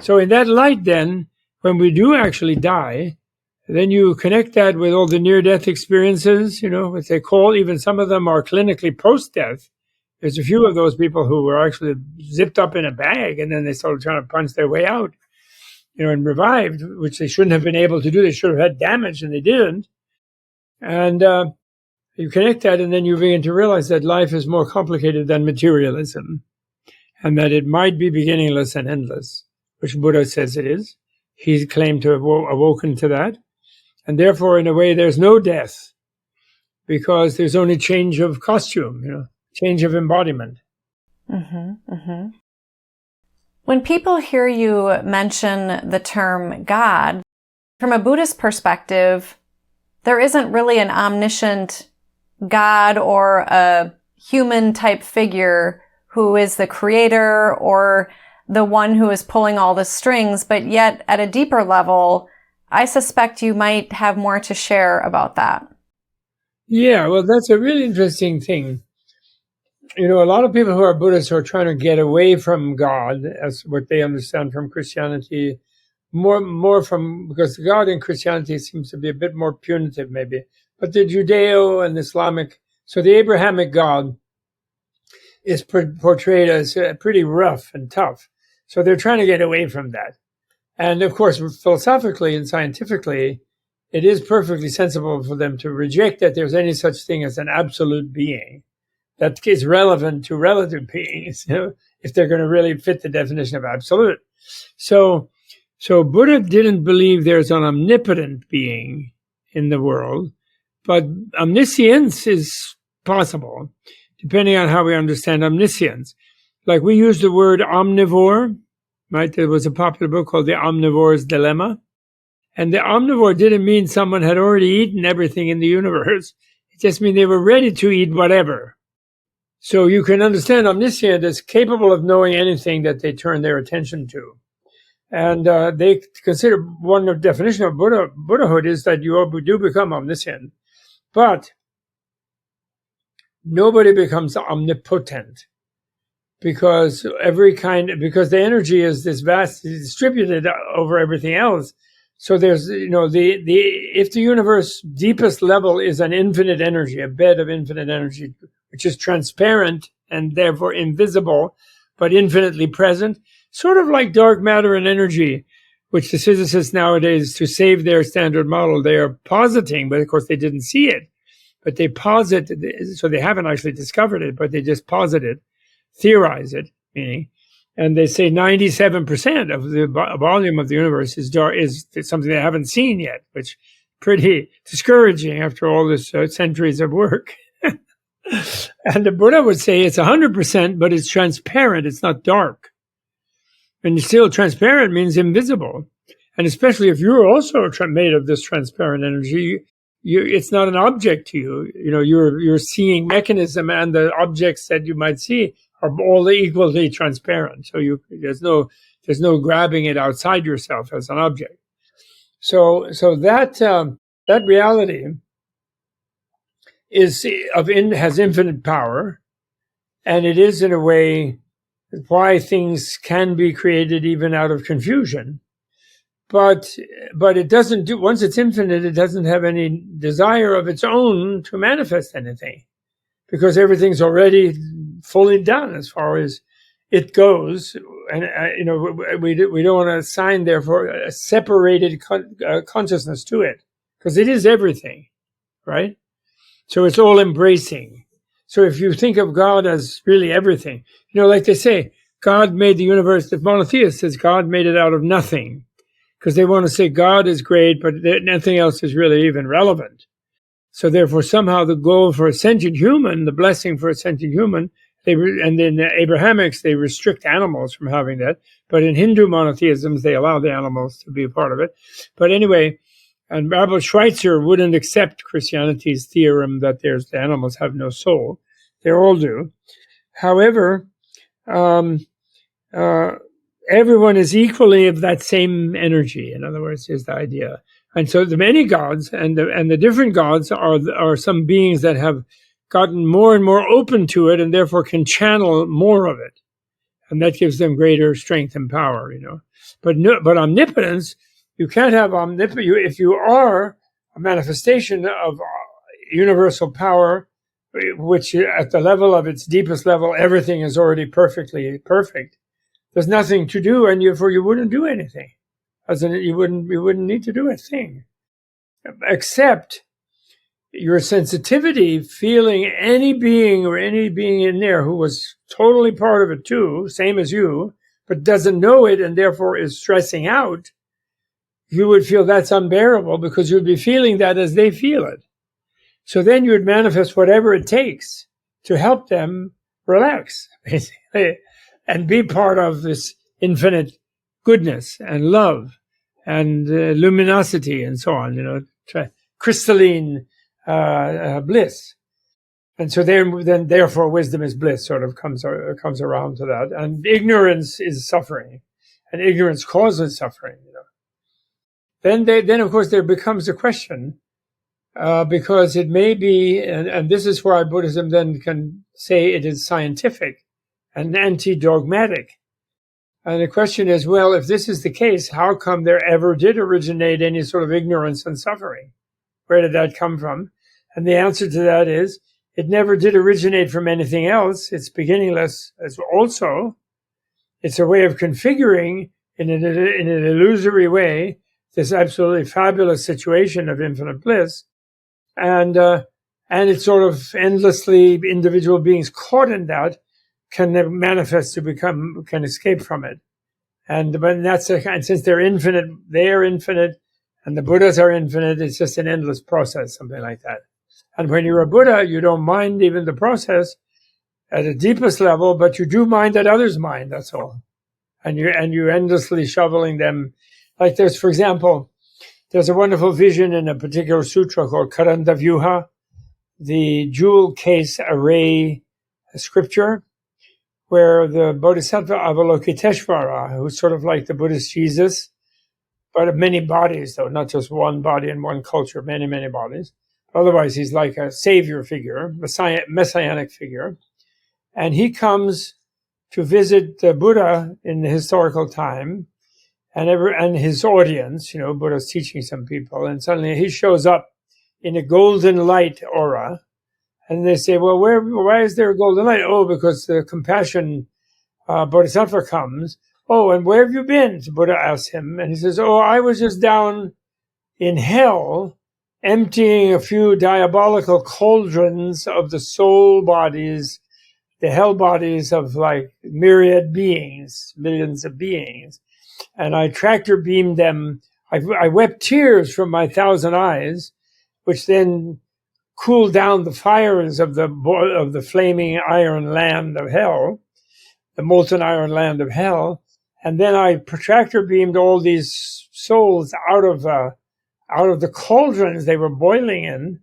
So in that light then, when we do actually die, then you connect that with all the near-death experiences, what they call, even some of them are clinically post-death. There's a few of those people who were actually zipped up in a bag and then they started trying to punch their way out, and revived, which they shouldn't have been able to do. They should have had damage and they didn't. And you connect that and then you begin to realize that life is more complicated than materialism. And that it might be beginningless and endless, which Buddha says it is. He claimed to have awoken to that. And therefore, in a way, there's no death because there's only change of costume, change of embodiment. Mm-hmm, mm-hmm. When people hear you mention the term God, from a Buddhist perspective, there isn't really an omniscient God or a human type figure who is the creator or the one who is pulling all the strings, but yet at a deeper level, I suspect you might have more to share about that. Yeah, well, that's a really interesting thing. A lot of people who are Buddhists are trying to get away from God, as what they understand from Christianity, more from, because God in Christianity seems to be a bit more punitive maybe, but the Judeo and Islamic, so the Abrahamic God, is portrayed as pretty rough and tough. So they're trying to get away from that. And of course, philosophically and scientifically, it is perfectly sensible for them to reject that there's any such thing as an absolute being that is relevant to relative beings, if they're going to really fit the definition of absolute. So Buddha didn't believe there's an omnipotent being in the world, but omniscience is possible, depending on how we understand omniscience. Like we use the word omnivore, right? There was a popular book called The Omnivore's Dilemma. And the omnivore didn't mean someone had already eaten everything in the universe. It just means they were ready to eat whatever. So you can understand omniscient as capable of knowing anything that they turn their attention to. And they consider one definition of Buddhahood is that you do become omniscient. But nobody becomes omnipotent because because the energy is this vast, distributed over everything else. So there's, if the universe deepest level is an infinite energy, a bed of infinite energy, which is transparent and therefore invisible, but infinitely present, sort of like dark matter and energy, which the physicists nowadays, to save their standard model, they are positing, but of course they didn't see it. But they posit, so they haven't actually discovered it, but they just posit it, theorize it, meaning, and they say 97% of the volume of the universe is something they haven't seen yet, which is pretty discouraging after all this centuries of work. And the Buddha would say it's 100%, but it's transparent. It's not dark. And still transparent means invisible. And especially if you're also made of this transparent energy, it's not an object to you. You're seeing mechanism, and the objects that you might see are all equally transparent. So there's no grabbing it outside yourself as an object. So that reality has infinite power, and it is in a way why things can be created even out of confusion. But it doesn't do, once it's infinite, it doesn't have any desire of its own to manifest anything, because everything's already fully done as far as it goes. And, we don't want to assign, therefore, a separated consciousness to it, because it is everything, right? So it's all embracing. So if you think of God as really everything, like they say, God made the universe, the monotheist says God made it out of nothing, because they want to say God is great, but nothing else is really even relevant. So therefore, somehow the goal for a sentient human, the blessing for a sentient human, and in the Abrahamics, they restrict animals from having that. But in Hindu monotheisms, they allow the animals to be a part of it. But anyway, and Rabbi Schweitzer wouldn't accept Christianity's theorem that the animals have no soul. They all do. However, everyone is equally of that same energy. In other words, is the idea. And so the many gods and the different gods are some beings that have gotten more and more open to it, and therefore can channel more of it, and that gives them greater strength and power. But omnipotence, you can't have omnipotence if you are a manifestation of universal power, which at the level of its deepest level, everything is already perfectly perfect. There's nothing to do, and therefore you wouldn't do anything. As in, you wouldn't need to do a thing, except your sensitivity, feeling any being in there who was totally part of it too, same as you, but doesn't know it and therefore is stressing out. You would feel that's unbearable, because you'd be feeling that as they feel it. So then you would manifest whatever it takes to help them relax, basically, and be part of this infinite goodness and love and luminosity and so on, crystalline bliss. And so then therefore wisdom is bliss sort of comes around to that. And ignorance is suffering, and ignorance causes suffering. Then of course there becomes a question, because it may be, and this is why Buddhism then can say it is scientific and anti-dogmatic. And the question is, well, if this is the case, how come there ever did originate any sort of ignorance and suffering? Where did that come from? And the answer to that is, it never did originate from anything else. It's beginningless as also. It's a way of configuring in an illusory way this absolutely fabulous situation of infinite bliss. And it's sort of endlessly individual beings caught in that can manifest can escape from it. But that's and since they're infinite, and the Buddhas are infinite, it's just an endless process, something like that. And when you're a Buddha, you don't mind even the process at the deepest level, but you do mind that others mind, that's all. And you're endlessly shoveling them. Like for example, there's a wonderful vision in a particular sutra called Karanda Vyuha, the jewel case array scripture, where the Bodhisattva Avalokiteshvara, who's sort of like the Buddhist Jesus, but of many bodies, though, not just one body in one culture, many, many bodies. Otherwise, he's like a savior figure, messianic figure. And he comes to visit the Buddha in the historical time, and his audience, Buddha's teaching some people, and suddenly he shows up in a golden light aura. And they say, well, why is there a golden light? Oh, because the compassion Bodhisattva comes. Oh, and where have you been? Buddha asks him. And he says, oh, I was just down in hell emptying a few diabolical cauldrons of the soul bodies, the hell bodies of like myriad beings, millions of beings. And I tractor beamed them. I wept tears from my 1,000 eyes, which then cooled down the fires of the flaming iron land of hell, the molten iron land of hell. And then I tractor beamed all these souls out of the cauldrons they were boiling in,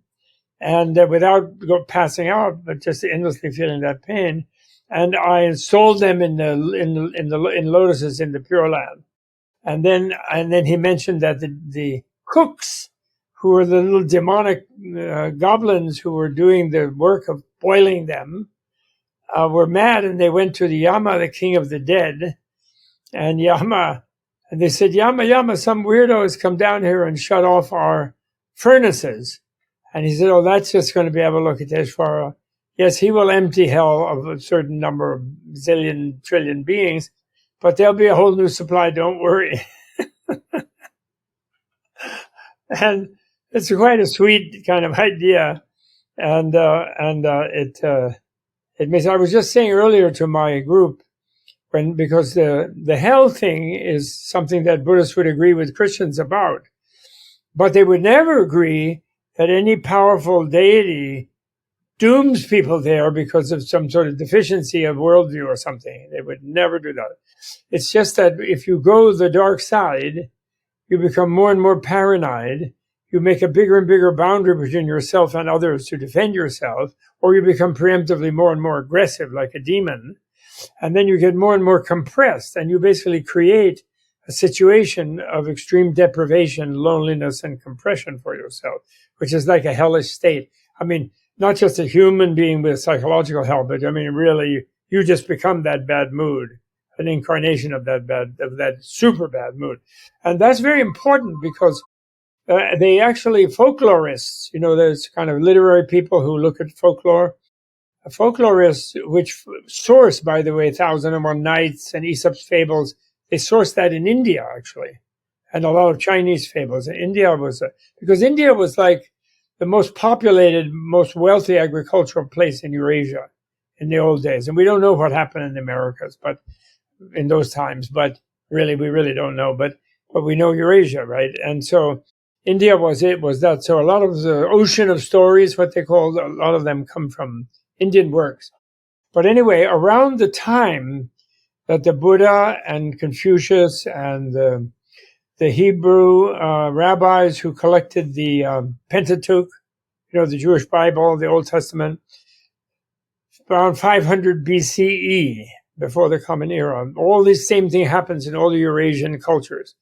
and without passing out, but just endlessly feeling that pain. And I installed them in lotuses in the Pure Land. And then he mentioned that the cooks, who were the little demonic goblins who were doing the work of boiling them, were mad, and they went to the Yama, the king of the dead, and they said, Yama, some weirdo has come down here and shut off our furnaces. And he said, oh, that's just going to be Avalokiteshvara. Yes, he will empty hell of a certain number of zillion, trillion beings, but there'll be a whole new supply, don't worry. And it's quite a sweet kind of idea. And it makes, I was just saying earlier to my group, because the hell thing is something that Buddhists would agree with Christians about, but they would never agree that any powerful deity dooms people there because of some sort of deficiency of worldview or something. They would never do that. It's just that if you go the dark side, you become more and more paranoid. You make a bigger and bigger boundary between yourself and others to defend yourself, or you become preemptively more and more aggressive like a demon. And then you get more and more compressed, and you basically create a situation of extreme deprivation, loneliness, and compression for yourself, which is like a hellish state. I mean, not just a human being with psychological hell, but I mean, really, you just become that bad mood, an incarnation of that super bad mood. And that's very important because they actually, folklorists, there's kind of literary people who look at folklore. Folklorists, which source, by the way, 1001 Nights and Aesop's fables, they sourced that in India, actually, and a lot of Chinese fables. Because India was like the most populated, most wealthy agricultural place in Eurasia in the old days. And we don't know what happened in the Americas, but in those times, but we really don't know. But we know Eurasia, right? And so India was that. So a lot of the ocean of stories, what they call, a lot of them come from Indian works. But anyway, around the time that the Buddha and Confucius and the Hebrew rabbis who collected the Pentateuch, the Jewish Bible, the Old Testament, around 500 BCE, before the Common Era, all this same thing happens in all the Eurasian cultures.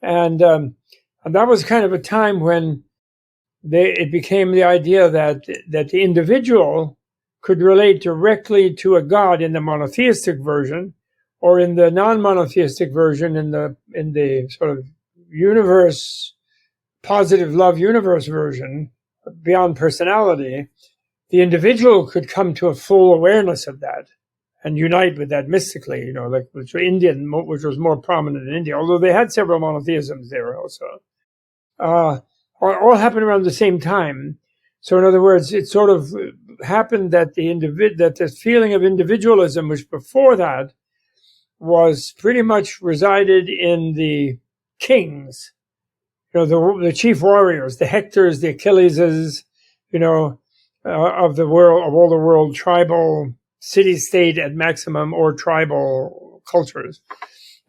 And that was kind of a time when it became the idea that the individual could relate directly to a god in the monotheistic version, or in the non-monotheistic version, in the sort of universe, positive love universe version, beyond personality. the individual could come to a full awareness of that and unite with that mystically, like which was more prominent in India, although they had several monotheisms there also. All happened around the same time. So in other words, it sort of happened that that this feeling of individualism, which before that was pretty much resided in the kings, the chief warriors, the Hectors, the Achilleses, of the world, of all the world, tribal, city-state at maximum, or tribal cultures.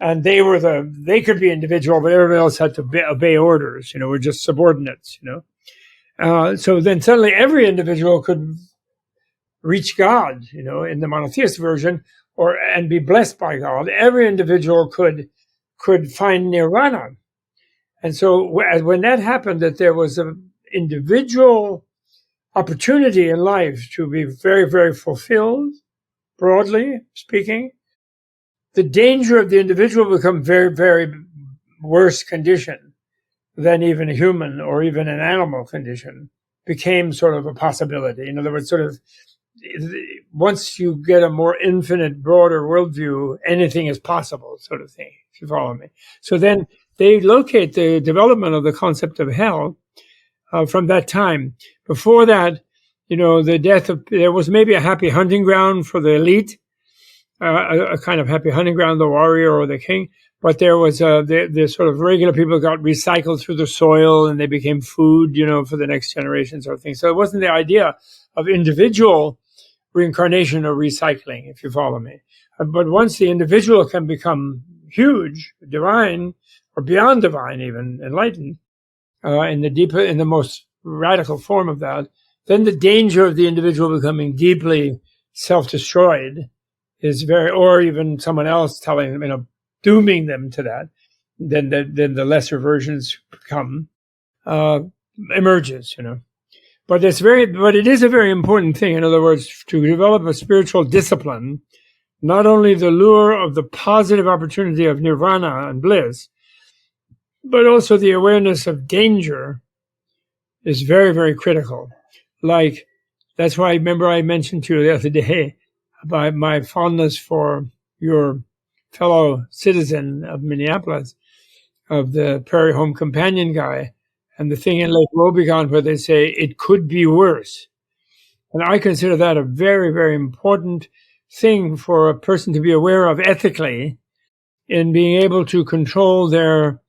And they could be individual, but everybody else had to obey orders, were just subordinates, So then suddenly every individual could reach God, in the monotheist version, and be blessed by God. Every individual could find nirvana. And so when that happened, that there was an individual opportunity in life to be very, very fulfilled, broadly speaking, the danger of the individual become very, very worse condition than even a human or even an animal condition became sort of a possibility. In other words, sort of once you get a more infinite, broader worldview, anything is possible, sort of thing, if you follow me. So then they locate the development of the concept of hell from that time. Before that, there was maybe a happy hunting ground for the elite, a kind of happy hunting ground, the warrior or the king. But there was the sort of regular people got recycled through the soil and they became food, for the next generation sort of thing. So it wasn't the idea of individual reincarnation or recycling, if you follow me. But once the individual can become huge, divine, or beyond divine even, enlightened, in the most radical form of that, then the danger of the individual becoming deeply self-destroyed is or even someone else telling them, dooming them to that, then the lesser versions emerges, But it is a very important thing. In other words, to develop a spiritual discipline, not only the lure of the positive opportunity of nirvana and bliss, but also the awareness of danger is very, very critical. Like, that's why I remember I mentioned to you the other day about my fondness for your fellow citizen of Minneapolis, of the Prairie Home Companion guy, and the thing in Lake Wobegon where they say it could be worse. And I consider that a very, very important thing for a person to be aware of ethically in being able to control their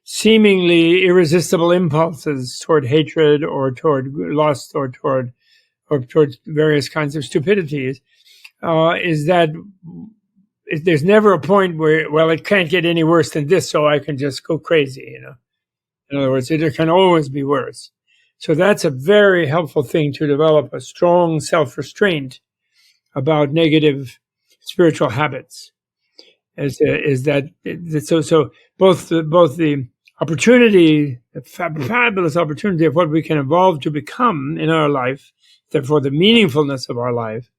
seemingly irresistible impulses toward hatred or toward lust or toward various kinds of stupidities, is that there's never a point where, well, it can't get any worse than this, so I can just go crazy, In other words, it can always be worse. So that's a very helpful thing to develop a strong self-restraint about negative spiritual habits. So both the opportunity, the fabulous opportunity of what we can evolve to become in our life, therefore the meaningfulness of our life,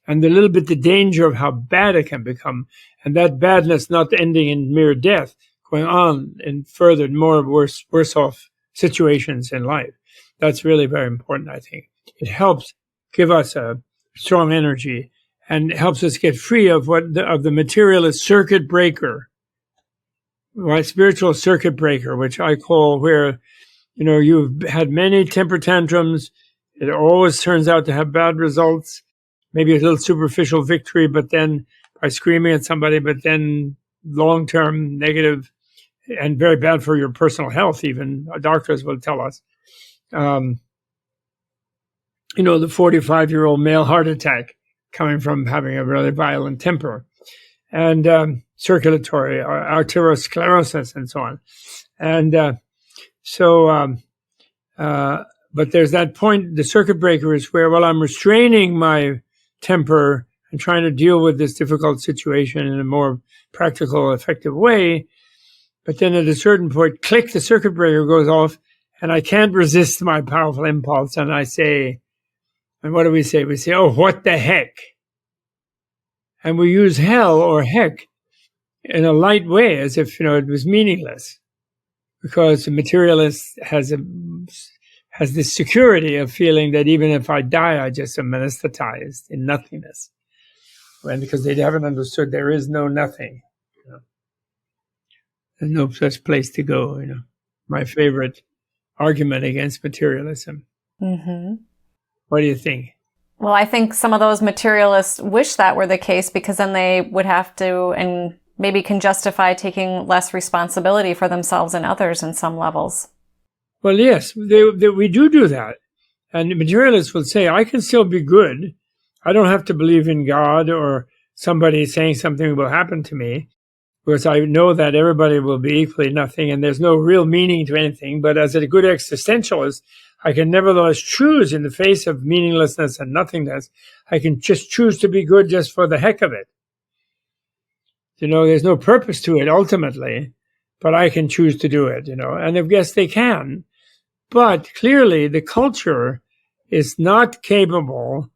and a little bit the danger of how bad it can become, and that badness not ending in mere death, going on in further, worse off situations in life. That's really very important, I think. It helps give us a strong energy and helps us get free of the materialist circuit breaker, right? Spiritual circuit breaker, which I call where, you've had many temper tantrums. It always turns out to have bad results, maybe a little superficial victory, but then by screaming at somebody, but then long-term negative and very bad for your personal health, even doctors will tell us. The 45-year-old male heart attack coming from having a really violent temper, and circulatory arteriosclerosis and so on. And but there's that point, the circuit breaker is where, well, I'm restraining my temper and trying to deal with this difficult situation in a more practical, effective way. But then at a certain point, click, the circuit breaker goes off, and I can't resist my powerful impulse. And I say, and what do we say? We say, oh, what the heck? And we use hell or heck in a light way, as if, it was meaningless. Because the materialist has has this security of feeling that even if I die, I just am anesthetized in nothingness. And because they haven't understood there is no nothing. There's no such place to go. My favorite argument against materialism. Mm-hmm. What do you think? Well, I think some of those materialists wish that were the case, because then they would have to, and maybe can justify taking less responsibility for themselves and others in some levels. Well, yes, we do that. And the materialists will say, I can still be good. I don't have to believe in God or somebody saying something will happen to me, because I know that everybody will be equally nothing and there's no real meaning to anything. But as a good existentialist, I can nevertheless choose in the face of meaninglessness and nothingness. I can just choose to be good just for the heck of it. There's no purpose to it ultimately, but I can choose to do it, and I guess they can. But clearly the culture is not capable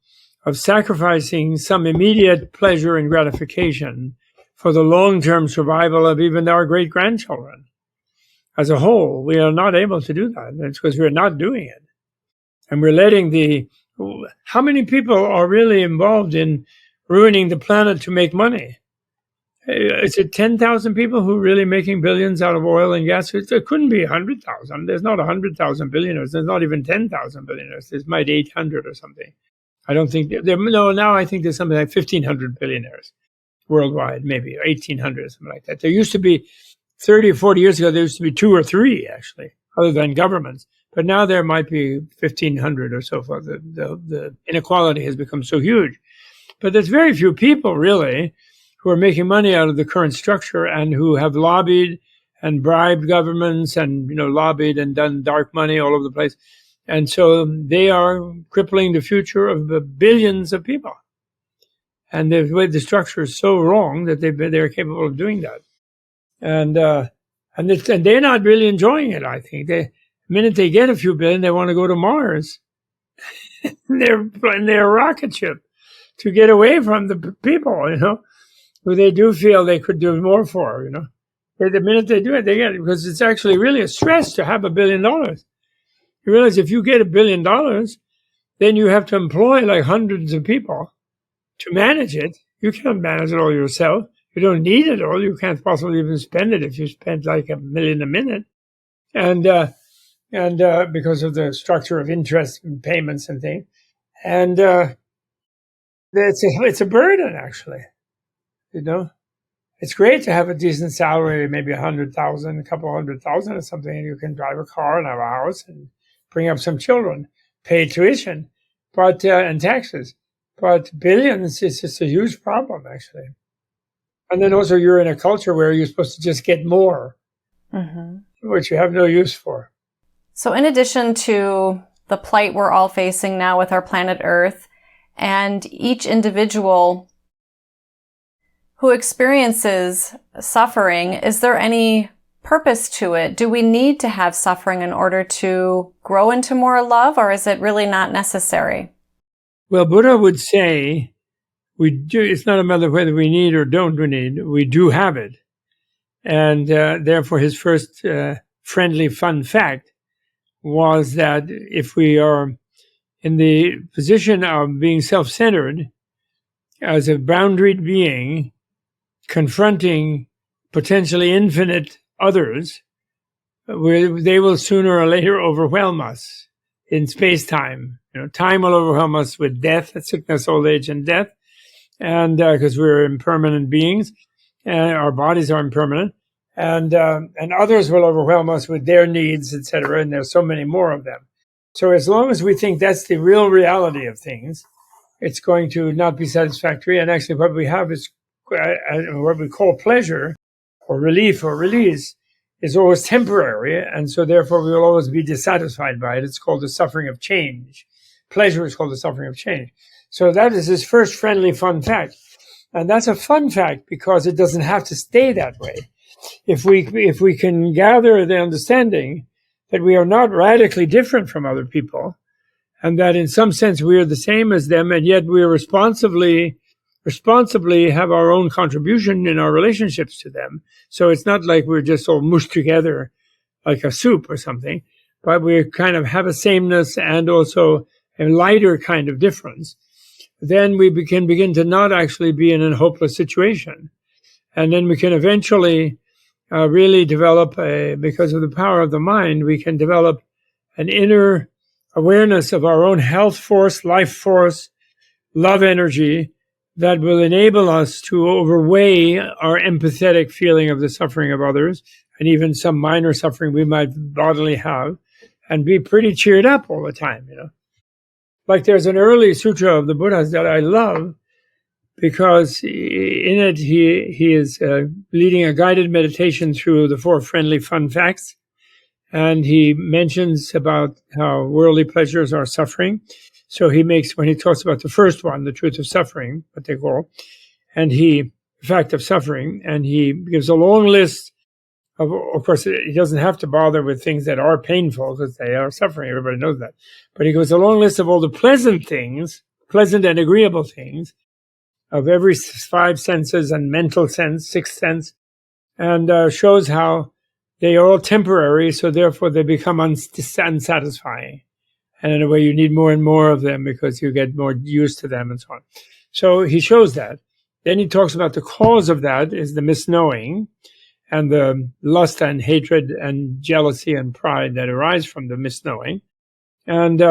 of sacrificing some immediate pleasure and gratification for the long-term survival of even our great-grandchildren. As a whole, we are not able to do that. It's because we're not doing it. And we're letting how many people are really involved in ruining the planet to make money? Is it 10,000 people who are really making billions out of oil and gas? There couldn't be 100,000. There's not 100,000 billionaires. There's not even 10,000 billionaires. There's might 800 or something. I don't think now I think there's something like 1,500 billionaires worldwide, maybe 1,800 or something like that. There used to be 30 or 40 years ago, there used to be 2 or 3 actually, other than governments. But now there might be 1,500 or so forth. The inequality has become so huge. But there's very few people really who are making money out of the current structure and who have lobbied and bribed governments and lobbied and done dark money all over the place. And so they are crippling the future of the billions of people. And the way the structure is so wrong that they're capable of doing that. And they're not really enjoying it, I think. The minute they get a few billion, they want to go to Mars. They're flying their rocket ship to get away from the people, who they do feel they could do more for, The minute they do it, they get it, because it's actually really a stress to have $1 billion. You realize if you get $1 billion, then you have to employ like hundreds of people to manage it. You can't manage it all yourself. You don't need it all. You can't possibly even spend it if you spend like $1 million a minute. And because of the structure of interest and payments and things. And it's a burden, actually. It's great to have a decent salary, maybe 100,000, a couple 100,000 or something, and you can drive a car and have a house and bring up some children, pay tuition, and taxes. But billions is just a huge problem, actually. And then also you're in a culture where you're supposed to just get more, which you have no use for. So in addition to the plight we're all facing now with our planet Earth, and each individual who experiences suffering, is there any purpose to it? Do we need to have suffering in order to grow into more love, or is it really not necessary? Well, Buddha would say we do. It's not a matter of whether we need or don't we need. We do have it. And therefore his first friendly fun fact was that if we are in the position of being self-centered as a boundaried being, confronting potentially infinite others, they will sooner or later overwhelm us in space-time. Time will overwhelm us with death, sickness, old age, and death, and because we're impermanent beings, and our bodies are impermanent, and others will overwhelm us with their needs, etc. And there's so many more of them. So as long as we think that's the real reality of things, it's going to not be satisfactory. And actually, what we have is what we call pleasure, or relief, or release, is always temporary, and so therefore we will always be dissatisfied by it. It's called the suffering of change. Pleasure is called the suffering of change. So that is his first friendly fun fact. And that's a fun fact because it doesn't have to stay that way. If we can gather the understanding that we are not radically different from other people, and that in some sense we are the same as them, and yet we are responsibly have our own contribution in our relationships to them. So it's not like we're just all mushed together like a soup or something. but we kind of have a sameness and also a lighter kind of difference, then we can begin to not actually be in a hopeless situation. And then we can eventually really develop, because of the power of the mind, we can develop an inner awareness of our own health force, life force, love energy that will enable us to overweigh our empathetic feeling of the suffering of others and even some minor suffering we might bodily have, and be pretty cheered up all the time, Like there's an early sutra of the Buddhas that I love, because in it he is leading a guided meditation through the 4 friendly fun facts, and he mentions about how worldly pleasures are suffering. So when he talks about the first one, the truth of suffering, what they call, and the fact of suffering, and he gives a long list of course, he doesn't have to bother with things that are painful because they are suffering. Everybody knows that. But he goes a long list of all the pleasant things, pleasant and agreeable things, of every 5 senses and mental sense, 6th sense, and shows how they are all temporary, so therefore they become unsatisfying. And in a way, you need more and more of them because you get more used to them and so on. So he shows that. Then he talks about the cause of that is the misknowing and the lust and hatred and jealousy and pride that arise from the misknowing. And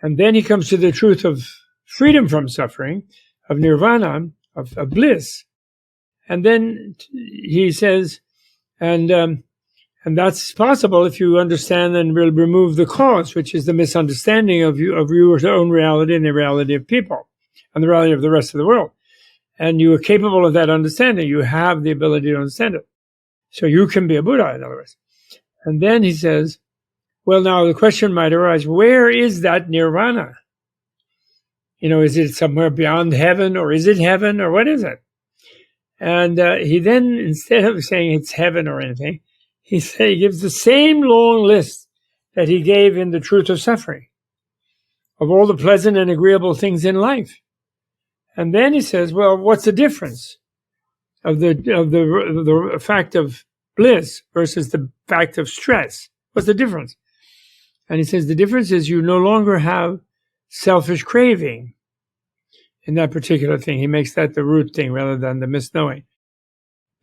then he comes to the truth of freedom from suffering, of nirvana, of bliss. And then he says, and that's possible if you understand and will remove the cause, which is the misunderstanding of your own reality and the reality of people and the reality of the rest of the world. And you are capable of that understanding. You have the ability to understand it. So you can be a Buddha, in other words. And then he says, well, now the question might arise, where is that nirvana? Is it somewhere beyond heaven, or is it heaven, or what is it? And he then, instead of saying it's heaven or anything, he gives the same long list that he gave in the truth of suffering, of all the pleasant and agreeable things in life. And then he says, well, what's the difference of the fact of bliss versus the fact of stress? What's the difference? And he says the difference is you no longer have selfish craving in that particular thing. He makes that the root thing rather than the misknowing.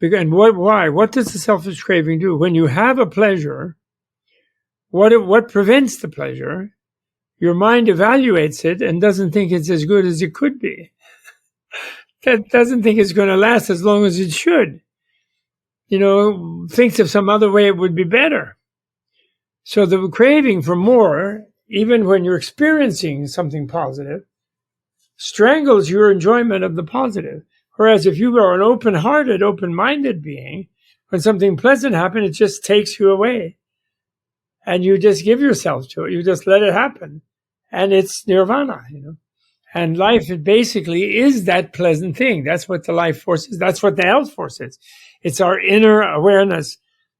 And why? What does the selfish craving do? When you have a pleasure, what prevents the pleasure? Your mind evaluates it and doesn't think it's as good as it could be. That doesn't think it's going to last as long as it should. Thinks of some other way it would be better. So the craving for more, even when you're experiencing something positive, strangles your enjoyment of the positive. Whereas if you are an open-hearted, open-minded being, when something pleasant happens, it just takes you away. And you just give yourself to it. You just let it happen. And it's nirvana, And life basically is that pleasant thing. That's what the life force is. That's what the health force is. It's our inner awareness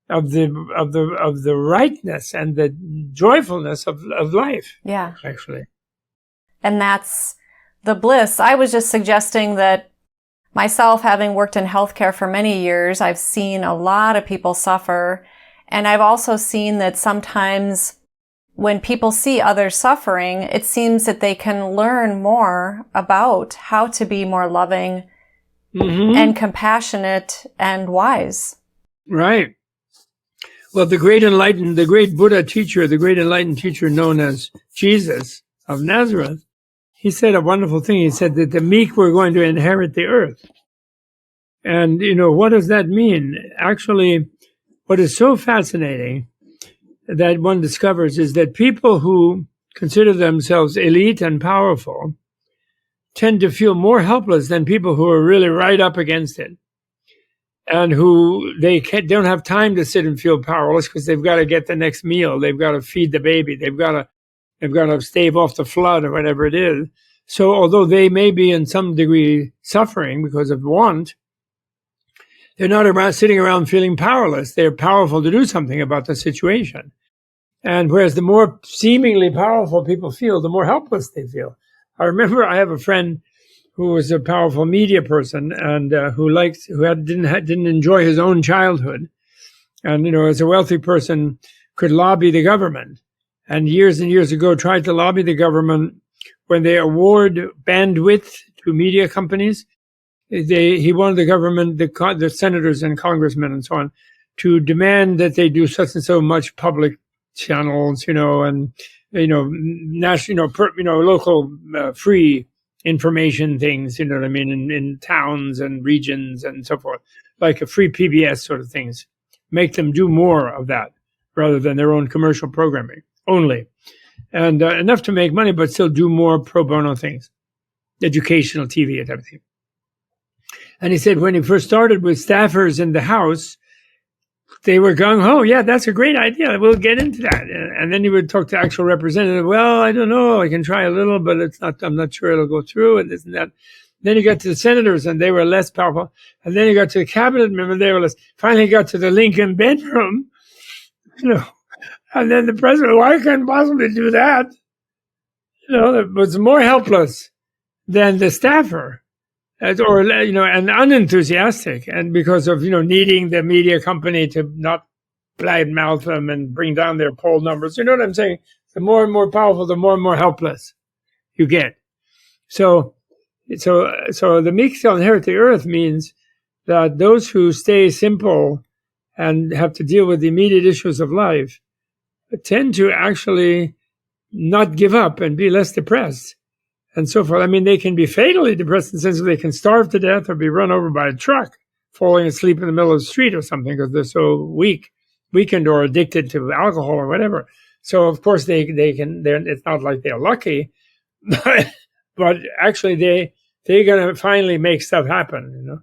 of the rightness and the joyfulness of life. Yeah. Actually. And that's the bliss. I was just suggesting that myself, having worked in healthcare for many years, I've seen a lot of people suffer. And I've also seen that sometimes when people see others suffering, it seems that they can learn more about how to be more loving and compassionate and wise. Right. Well, the great Buddha teacher, the great enlightened teacher known as Jesus of Nazareth, he said a wonderful thing. He said that the meek were going to inherit the earth. And, what does that mean? Actually, what is so fascinating that one discovers is that people who consider themselves elite and powerful tend to feel more helpless than people who are really right up against it and who don't have time to sit and feel powerless because they've got to get the next meal. They've got to feed the baby. They've got to stave off the flood or whatever it is. So although they may be in some degree suffering because of want, they're not sitting around feeling powerless. They're powerful to do something about the situation. And whereas the more seemingly powerful people feel, the more helpless they feel. I remember I have a friend who was a powerful media person and didn't enjoy his own childhood. And, as a wealthy person, could lobby the government, and years ago tried to lobby the government when they award bandwidth to media companies. He wanted the government, the senators and congressmen and so on, to demand that they do such and so much public channels, and national, local free information things, what I mean, in towns and regions and so forth, like a free PBS sort of things. Make them do more of that rather than their own commercial programming only, and enough to make money, but still do more pro bono things, educational TV and everything. And he said when he first started with staffers in the House, they were gung-ho. Yeah, that's a great idea. We'll get into that. And then he would talk to actual representatives. Well, I don't know. I can try a little, but I'm not sure it'll go through and this and that. Then he got to the senators and they were less powerful. And then he got to the cabinet members. They were less. Finally got to the Lincoln bedroom, and then the president, well, I couldn't possibly do that. It was more helpless than the staffer. And unenthusiastic, and because of needing the media company to not loud mouth them and bring down their poll numbers. You know what I'm saying? The more and more powerful, the more and more helpless you get. So the meek shall inherit the earth means that those who stay simple and have to deal with the immediate issues of life tend to actually not give up and be less depressed. And so forth. I mean, they can be fatally depressed in the sense that they can starve to death or be run over by a truck, falling asleep in the middle of the street or something because they're so weakened or addicted to alcohol or whatever. So, of course, they can. It's not like they're lucky, but actually they're going to finally make stuff happen,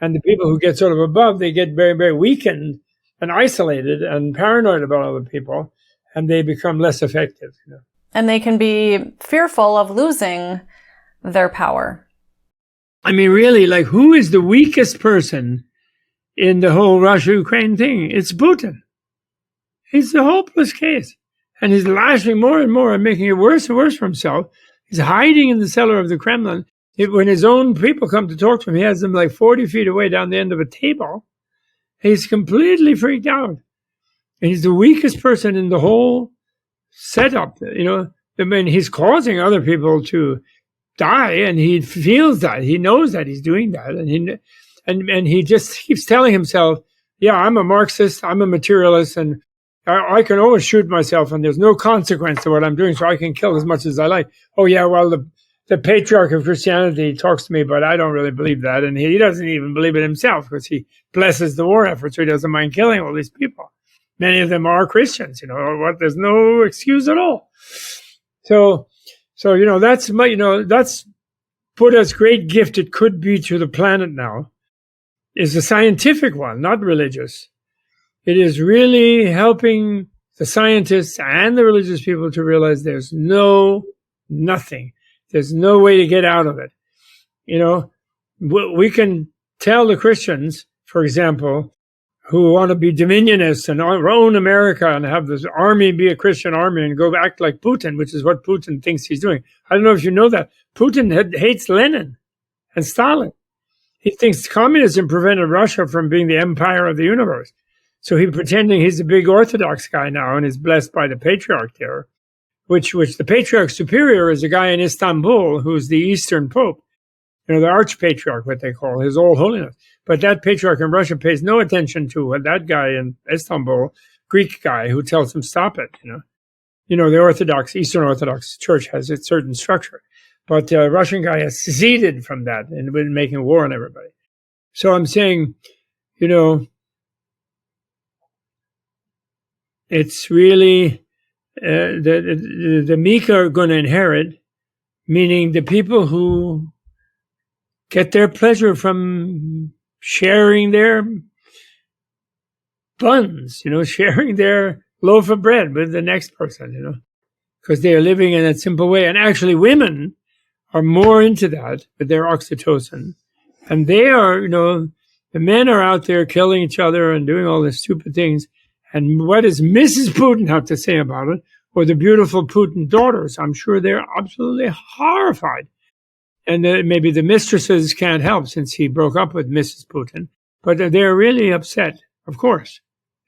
And the people who get sort of above, they get very, very weakened and isolated and paranoid about other people, and they become less effective, And they can be fearful of losing their power. I mean, really, like, who is the weakest person in the whole Russia-Ukraine thing? It's Putin. He's a hopeless case. And he's lashing more and more and making it worse and worse for himself. He's hiding in the cellar of the Kremlin. When his own people come to talk to him, he has them like 40 feet away down the end of a table. He's completely freaked out. And he's the weakest person in the whole setup, I mean, he's causing other people to die, and he feels that, he knows that he's doing that, and he just keeps telling himself, yeah, I'm a Marxist, I'm a materialist, and I can always shoot myself, and there's no consequence to what I'm doing, so I can kill as much as I like. Oh yeah, well, the patriarch of Christianity talks to me, but I don't really believe that, and he doesn't even believe it himself because he blesses the war effort, so he doesn't mind killing all these people. Many of them are Christians, there's no excuse at all. So that's Buddha's great gift. It could be to the planet now, is a scientific one, not religious. It is really helping the scientists and the religious people to realize there's nothing. There's no way to get out of it. We can tell the Christians, for example, who want to be dominionists and own America and have this army be a Christian army and go act like Putin, which is what Putin thinks he's doing. I don't know if you know that. Putin hates Lenin and Stalin. He thinks communism prevented Russia from being the empire of the universe. So he's pretending he's a big Orthodox guy now and is blessed by the patriarch there, which the patriarch superior is a guy in Istanbul who's the Eastern Pope, the archpatriarch, what they call his all holiness. But that patriarch in Russia pays no attention to that guy in Istanbul, Greek guy, who tells him, stop it, the Eastern Orthodox Church has its certain structure. But the Russian guy has seceded from that and been making war on everybody. So I'm saying, it's really the meek are going to inherit, meaning the people who get their pleasure from sharing their buns, sharing their loaf of bread with the next person, because they are living in a simple way. And actually women are more into that with their oxytocin. And they are, the men are out there killing each other and doing all these stupid things. And what does Mrs. Putin have to say about it? Or the beautiful Putin daughters? I'm sure they're absolutely horrified. And maybe the mistresses can't help since he broke up with Mrs. Putin. But they're really upset, of course.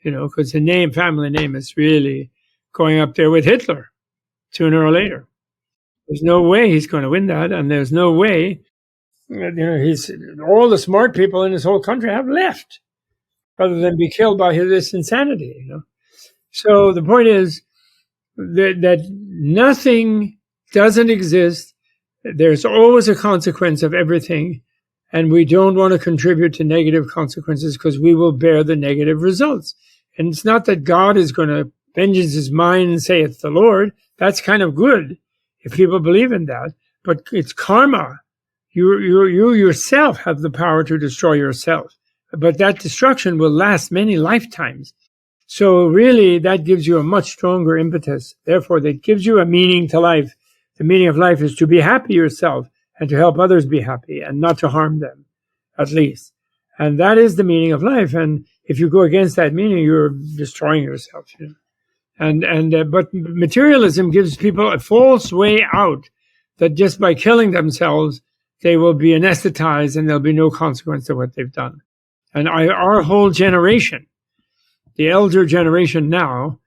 because the family name is really going up there with Hitler sooner or later. There's no way he's going to win that, and there's no way, he's all the smart people in this whole country have left, rather than be killed by this insanity. So the point is that nothing doesn't exist. There's always a consequence of everything, and we don't want to contribute to negative consequences because we will bear the negative results. And it's not that God is going to vengeance his mind and say it's the Lord. That's kind of good if people believe in that. But it's karma. You yourself have the power to destroy yourself. But that destruction will last many lifetimes. So really, that gives you a much stronger impetus. Therefore, that gives you a meaning to life. The meaning of life is to be happy yourself and to help others be happy and not to harm them, at least. And that is the meaning of life. And if you go against that meaning, you're destroying yourself. But materialism gives people a false way out, that just by killing themselves, they will be anesthetized and there'll be no consequence to what they've done. And our whole generation, the elder generation now,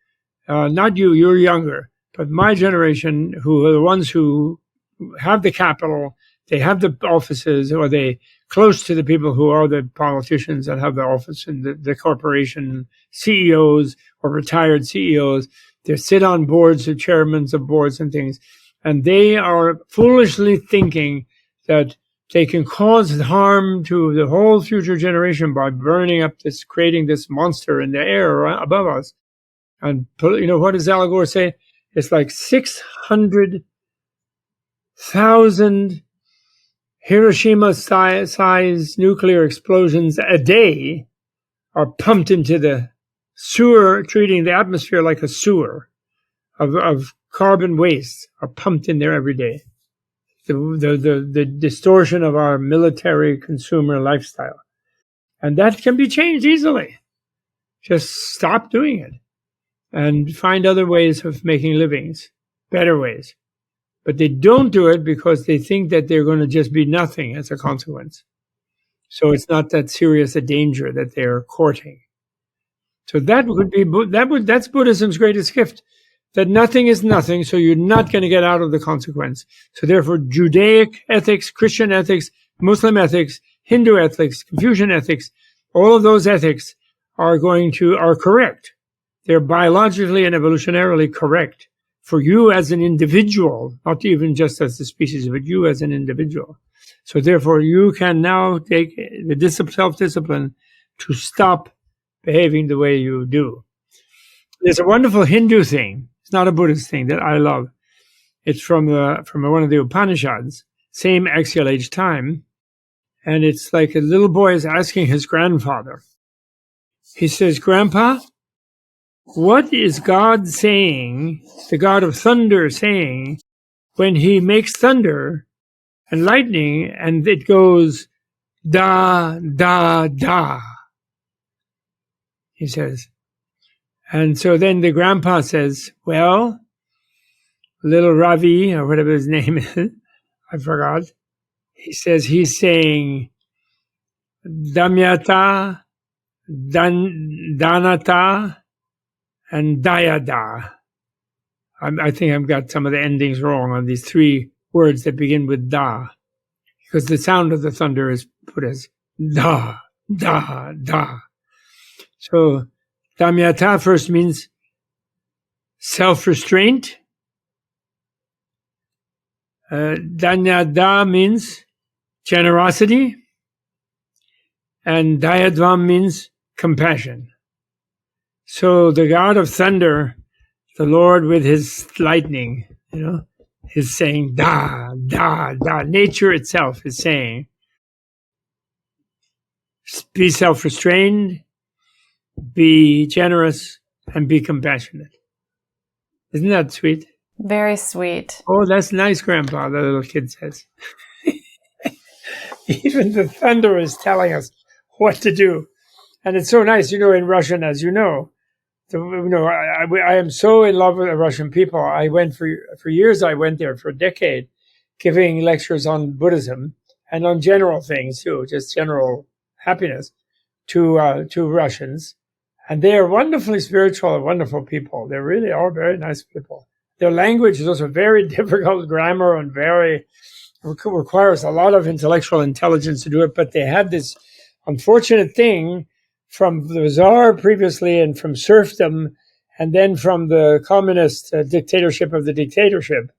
not you, you're younger, but my generation, who are the ones who have the capital, they have the offices, or they close to the people who are the politicians that have the office in the corporation, CEOs or retired CEOs. They sit on boards, the chairmen of boards and things, and they are foolishly thinking that they can cause harm to the whole future generation by burning up this, creating this monster in the air above us. And what does Al Gore say? It's like 600,000 Hiroshima-sized nuclear explosions a day are pumped into the sewer, treating the atmosphere like a sewer of carbon waste are pumped in there every day. The distortion of our military consumer lifestyle. And that can be changed easily. Just stop doing it and find other ways of making livings, better ways. But they don't do it because they think that they're going to just be nothing as a consequence. So it's not that serious a danger that they're courting. So that's Buddhism's greatest gift, that nothing is nothing, so you're not going to get out of the consequence. So therefore, Judaic ethics, Christian ethics, Muslim ethics, Hindu ethics, Confucian ethics, all of those ethics are correct. They're biologically and evolutionarily correct for you as an individual, not even just as a species, but you as an individual. So therefore, you can now take the self-discipline to stop behaving the way you do. There's a wonderful Hindu thing. It's not a Buddhist thing that I love. It's from one of the Upanishads, same axial age time. And it's like a little boy is asking his grandfather. He says, "Grandpa, what is God saying, the God of thunder saying, when he makes thunder and lightning and it goes da, da, da?" He says. And so then the grandpa says, "Well, little Ravi," or whatever his name is, I forgot. He says he's saying Damyata, Danata, and Dayada. I think I've got some of the endings wrong on these three words that begin with da, because the sound of the thunder is put as da, da, da. So Damyata first means self-restraint. Danyada means generosity. And Dayadvam means compassion. So the God of thunder, the Lord with his lightning, is saying da, da, da. Nature itself is saying, be self-restrained, be generous, and be compassionate. Isn't that sweet? Very sweet. Oh, that's nice, Grandpa, the little kid says. Even the thunder is telling us what to do. And it's so nice, in Russian, as you know. I am so in love with the Russian people. I went for years, I went there for a decade, giving lectures on Buddhism and on general things too, just general happiness to Russians. And they are wonderfully spiritual and wonderful people. They really are very nice people. Their language is also very difficult grammar and requires a lot of intellectual intelligence to do it. But they had this unfortunate thing from the Tsar previously and from serfdom and then from the communist dictatorship of the dictatorship.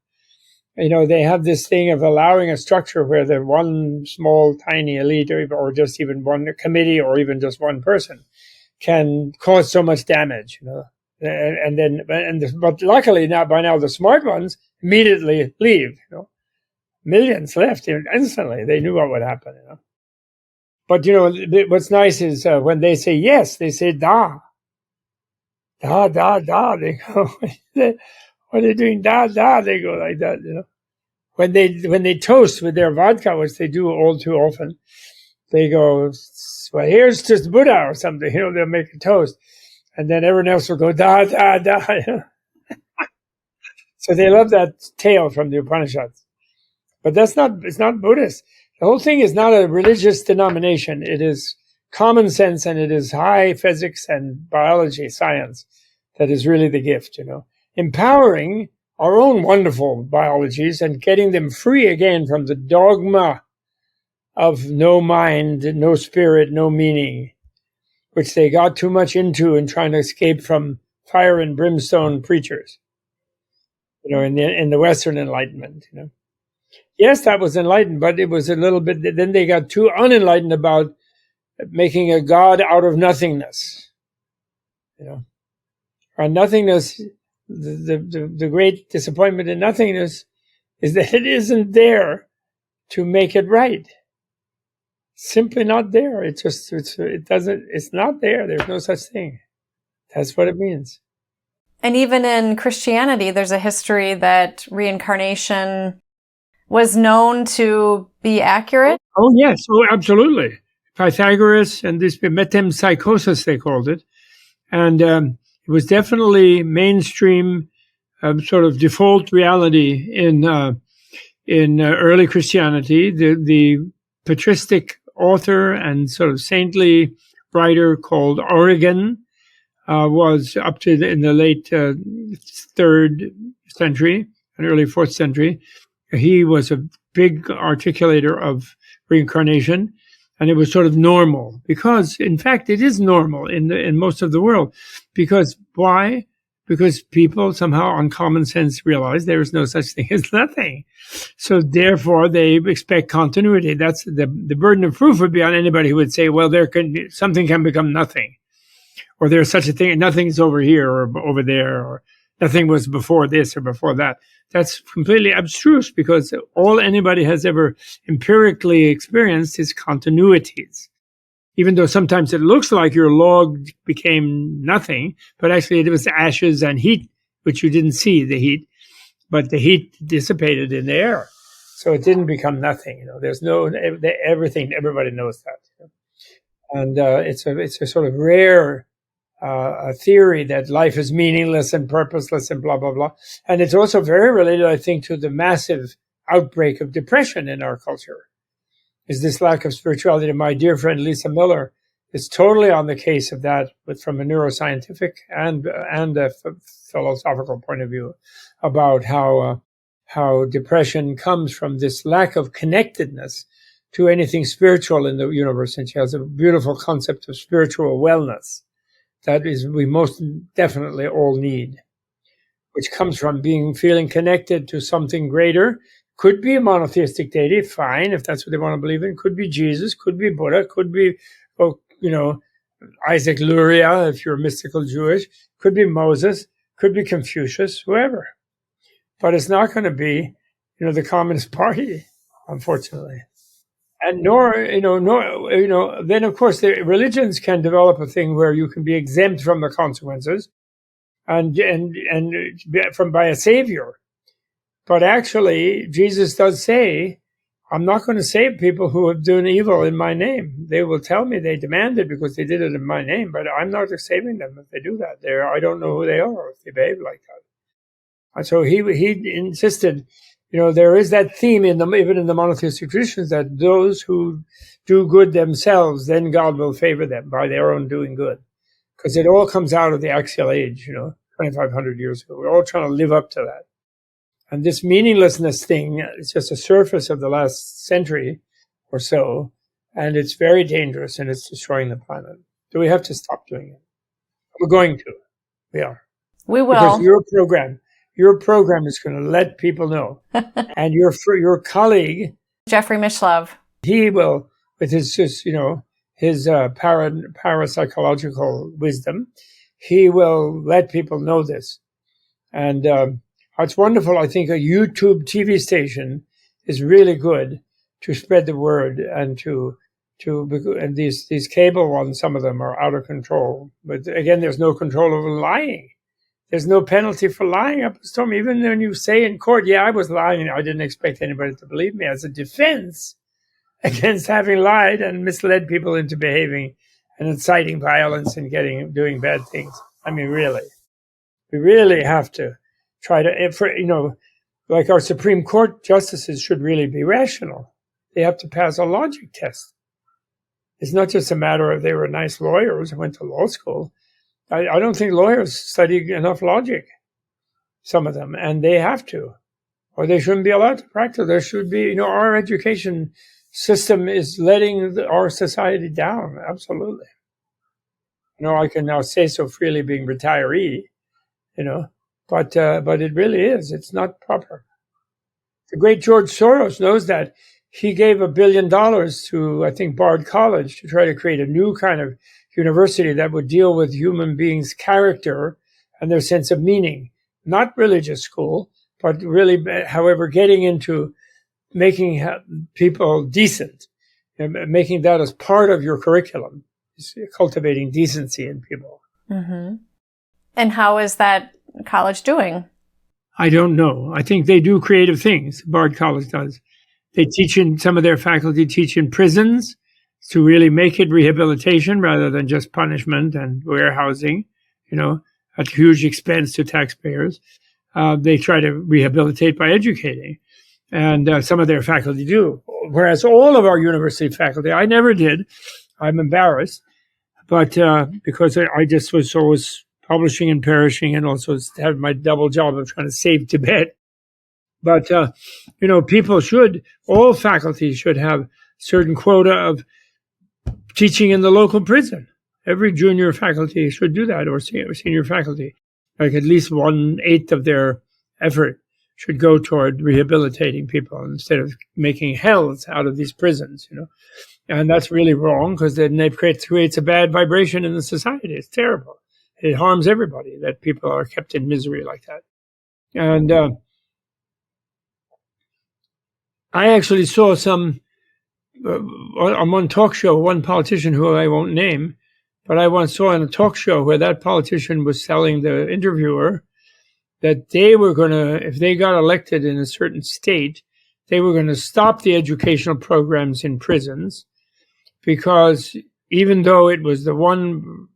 They have this thing of allowing a structure where the one small, tiny elite or just even one committee or even just one person can cause so much damage, but luckily by now the smart ones immediately leave, millions left instantly. They knew what would happen, But, what's nice is when they say yes, they say da. Da, da, da. They go, when they're doing da, da, they go like that, When they toast with their vodka, which they do all too often, they go, well, here's to Buddha or something, they'll make a toast. And then everyone else will go, da, da, da. So they love that tale from the Upanishads. But it's not Buddhist. The whole thing is not a religious denomination. It is common sense, and it is high physics and biology, science, that is really the gift, Empowering our own wonderful biologies and getting them free again from the dogma of no mind, no spirit, no meaning, which they got too much into in trying to escape from fire and brimstone preachers, in the Western Enlightenment, Yes, that was enlightened, but it was a little bit, then they got too unenlightened about making a God out of nothingness, And nothingness, the great disappointment in nothingness is that it isn't there to make it right. Simply not there. It's not there. There's no such thing. That's what it means. And even in Christianity, there's a history that reincarnation was known to be accurate. Oh, yes. Oh, absolutely. Pythagoras and this metempsychosis, they called it. And it was definitely mainstream sort of default reality in early Christianity. The patristic author and sort of saintly writer called Origen was up to in the late 3rd century and early 4th century. He was a big articulator of reincarnation, and it was sort of normal because, in fact, it is normal in most of the world. Because why? Because people somehow on common sense realize there is no such thing as nothing. So therefore they expect continuity. That's the burden of proof would be on anybody who would say, well, something can become nothing, or there's such a thing, and nothing is over here or over there, or nothing was before this or before that. That's completely abstruse because all anybody has ever empirically experienced is continuities. Even though sometimes it looks like your log became nothing, but actually it was ashes and heat, which you didn't see, the heat, but the heat dissipated in the air. So it didn't become nothing. There's everything, everybody knows that. And it's a sort of rare a theory that life is meaningless and purposeless and blah, blah, blah. And it's also very related, I think, to the massive outbreak of depression in our culture. Is this lack of spirituality. My dear friend Lisa Miller is totally on the case of that, but from a neuroscientific and a philosophical point of view, about how depression comes from this lack of connectedness to anything spiritual in the universe. And she has a beautiful concept of spiritual wellness that we most definitely all need, which comes from feeling connected to something greater. Could be a monotheistic deity, fine, if that's what they want to believe in. Could be Jesus, could be Buddha, could be, Isaac Luria, if you're mystical Jewish. Could be Moses, could be Confucius, whoever. But it's not going to be, the Communist Party, unfortunately. And then of course the religions can develop a thing where you can be exempt from the consequences and by a savior. But actually, Jesus does say, I'm not going to save people who have done evil in my name. They will tell me they demand it because they did it in my name, but I'm not saving them if they do that. I don't know who they are if they behave like that. And so he insisted, there is that theme even in the monotheistic traditions that those who do good themselves, then God will favor them by their own doing good. because it all comes out of the axial age, 2,500 years ago. We're all trying to live up to that. And this meaninglessness thing is just a surface of the last century or so, and it's very dangerous, and it's destroying the planet. So we have to stop doing it. We're going to. We are. We will. Because your program is going to let people know. And your colleague, Jeffrey Mishlove, he will, with his parapsychological wisdom, he will let people know this. And it's wonderful. I think a YouTube TV station is really good to spread the word, and and these cable ones, some of them are out of control. But again, there's no control over lying. There's no penalty for lying up a storm. Even when you say in court, yeah, I was lying, I didn't expect anybody to believe me, as a defense against having lied and misled people into behaving and inciting violence and doing bad things. I mean, really, we really have to try to, like our Supreme Court justices should really be rational. They have to pass a logic test. It's not just a matter of they were nice lawyers and went to law school. I don't think lawyers study enough logic, some of them, and they have to, or they shouldn't be allowed to practice. There should be, our education system is letting our society down, absolutely. I can now say so freely being retiree, but it really is. It's not proper. The great George Soros knows that. He gave $1 billion to, I think, Bard College to try to create a new kind of university that would deal with human beings' character and their sense of meaning. Not religious school, but really, however, getting into making people decent, and making that as part of your curriculum, cultivating decency in people. Mm-hmm. And how is that college doing? I don't know. I think they do creative things. Bard College does. They some of their faculty teach in prisons to really make it rehabilitation rather than just punishment and warehousing, at huge expense to taxpayers. They try to rehabilitate by educating. And some of their faculty do. Whereas all of our university faculty, I never did. I'm embarrassed. But because I just was always publishing and perishing, and also had my double job of trying to save Tibet. But, all faculty should have certain quota of teaching in the local prison. Every junior faculty should do that, or senior faculty. Like at least 1/8 of their effort should go toward rehabilitating people instead of making hells out of these prisons, And that's really wrong, because then it creates a bad vibration in the society. It's terrible. It harms everybody that people are kept in misery like that. And I actually saw on one talk show, one politician who I won't name, but I once saw in a talk show where that politician was telling the interviewer that they were going to, if they got elected in a certain state, they were going to stop the educational programs in prisons, because even though it was the one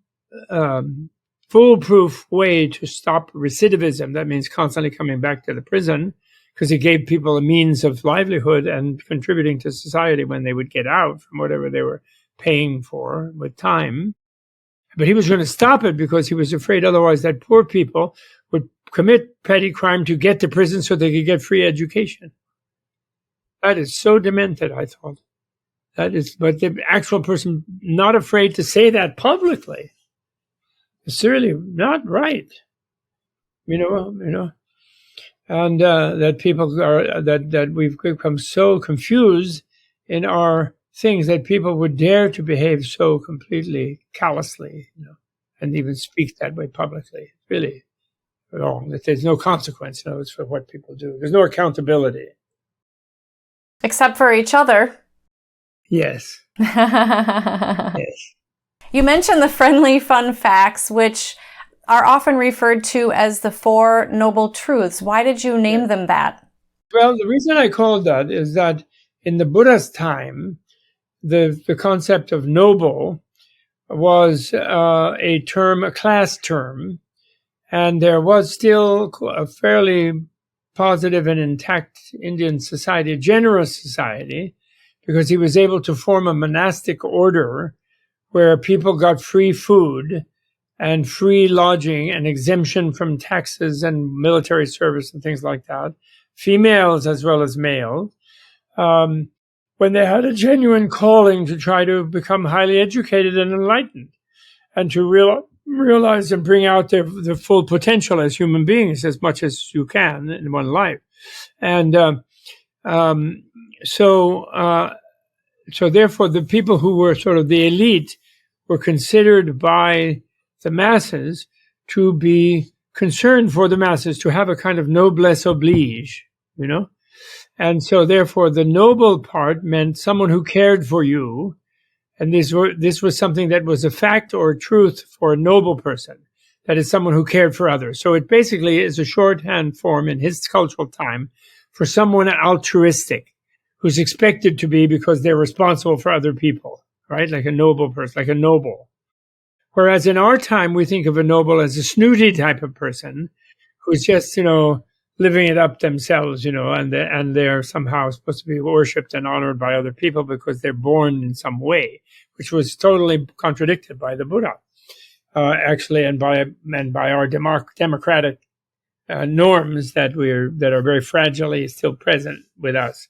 foolproof way to stop recidivism, that means constantly coming back to the prison, because it gave people a means of livelihood and contributing to society when they would get out from whatever they were paying for with time. But he was going to stop it because he was afraid otherwise that poor people would commit petty crime to get to prison so they could get free education. That is so demented, I thought. But the actual person not afraid to say that publicly. It's really not right. And that people that we've become so confused in our things that people would dare to behave so completely callously, and even speak that way publicly. It's really wrong. That there's no consequence, for what people do. There's no accountability. Except for each other. Yes. Yes. You mentioned the friendly fun facts, which are often referred to as the Four Noble Truths. Why did you name them that? Well, the reason I called that is that in the Buddha's time, the concept of noble was a class term, and there was still a fairly positive and intact Indian society, a generous society, because he was able to form a monastic order where people got free food and free lodging and exemption from taxes and military service and things like that, females as well as males, when they had a genuine calling to try to become highly educated and enlightened and to realize and bring out their full potential as human beings as much as you can in one life. And so therefore the people who were sort of the elite were considered by the masses to be concerned for the masses, to have a kind of noblesse oblige, you know? And so therefore the noble part meant someone who cared for you. And this was something that was a fact or a truth for a noble person. That is someone who cared for others. So it basically is a shorthand form in his cultural time for someone altruistic, who's expected to be because they're responsible for other people, right? Like a noble person, like a noble. Whereas in our time, we think of a noble as a snooty type of person who's just, living it up themselves, and they're somehow supposed to be worshipped and honored by other people because they're born in some way, which was totally contradicted by the Buddha, actually, and by our democratic norms that are very fragilely still present with us.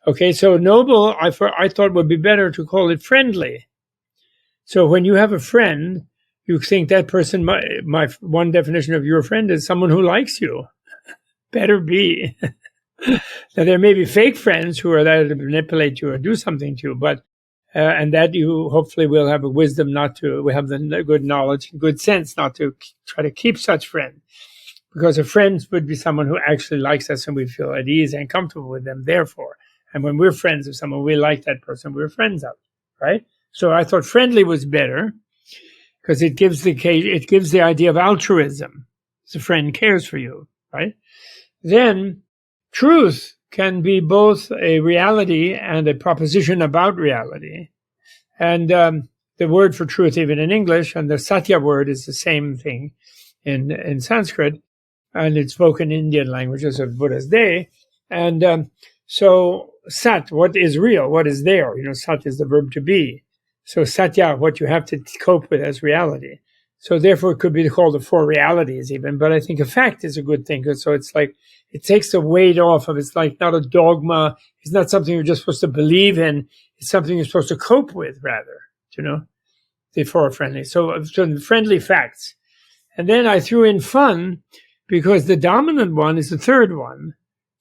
Okay, so noble, I thought would be better to call it friendly. So when you have a friend, you think that person, my one definition of your friend is someone who likes you. Better be. Now, there may be fake friends who are there to manipulate you or do something to you, but and that you hopefully will have a wisdom we have the good knowledge, good sense not to try to keep such friends, because a friend would be someone who actually likes us and we feel at ease and comfortable with them. Therefore, and when we're friends with someone, we like that person, we're friends of, right? So I thought friendly was better because it gives the idea of altruism. The friend cares for you, right? Then truth can be both a reality and a proposition about reality. And the word for truth, even in English, and the satya word is the same thing in Sanskrit, and it's spoken in Indian languages of Buddha's day. And so sat, what is real, what is there? Sat is the verb to be. So satya, what you have to cope with as reality. So therefore it could be called the four realities even, but I think a fact is a good thing. So it's like, it takes the weight off of, it's like not a dogma. It's not something you're just supposed to believe in. It's something you're supposed to cope with rather, the four friendly. So friendly facts. And then I threw in fun because the dominant one is the third one,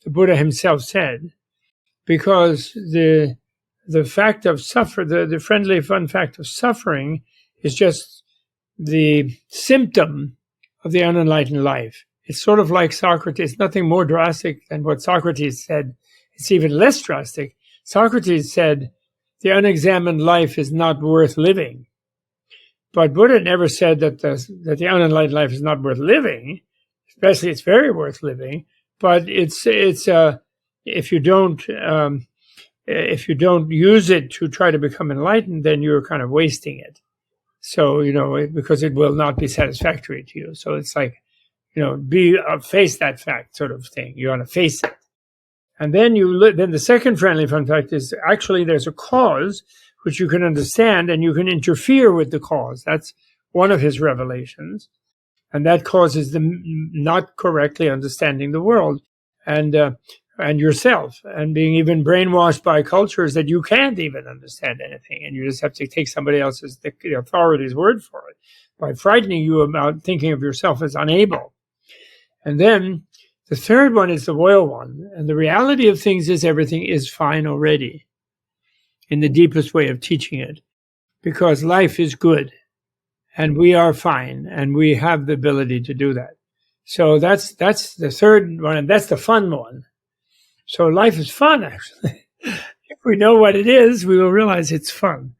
the Buddha himself said, because the fact of the friendly fun fact of suffering is just the symptom of the unenlightened life. It's sort of like Socrates, nothing more drastic than what Socrates said. It's even less drastic. Socrates said, the unexamined life is not worth living. But Buddha never said that the unenlightened life is not worth living. Especially, it's very worth living. But it's if you don't use it to try to become enlightened, then you're kind of wasting it. So, because it will not be satisfactory to you. So it's like, face that fact sort of thing. You want to face it. And then then the second friendly fun fact is actually there's a cause which you can understand and you can interfere with the cause. That's one of his revelations. And that causes them not correctly understanding the world and yourself, and being even brainwashed by cultures that you can't even understand anything. And you just have to take somebody else's, the authority's word for it by frightening you about thinking of yourself as unable. And then the third one is the royal one. And the reality of things is everything is fine already in the deepest way of teaching it, because life is good and we are fine and we have the ability to do that. So that's the third one, and that's the fun one. So life is fun, actually. If we know what it is, we will realize it's fun.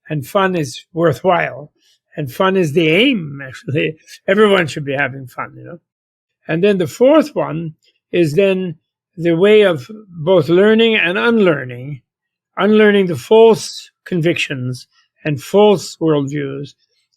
And fun is worthwhile. And fun is the aim, actually. Everyone should be having fun, And then the fourth one is then the way of both learning and unlearning. Unlearning the false convictions and false worldviews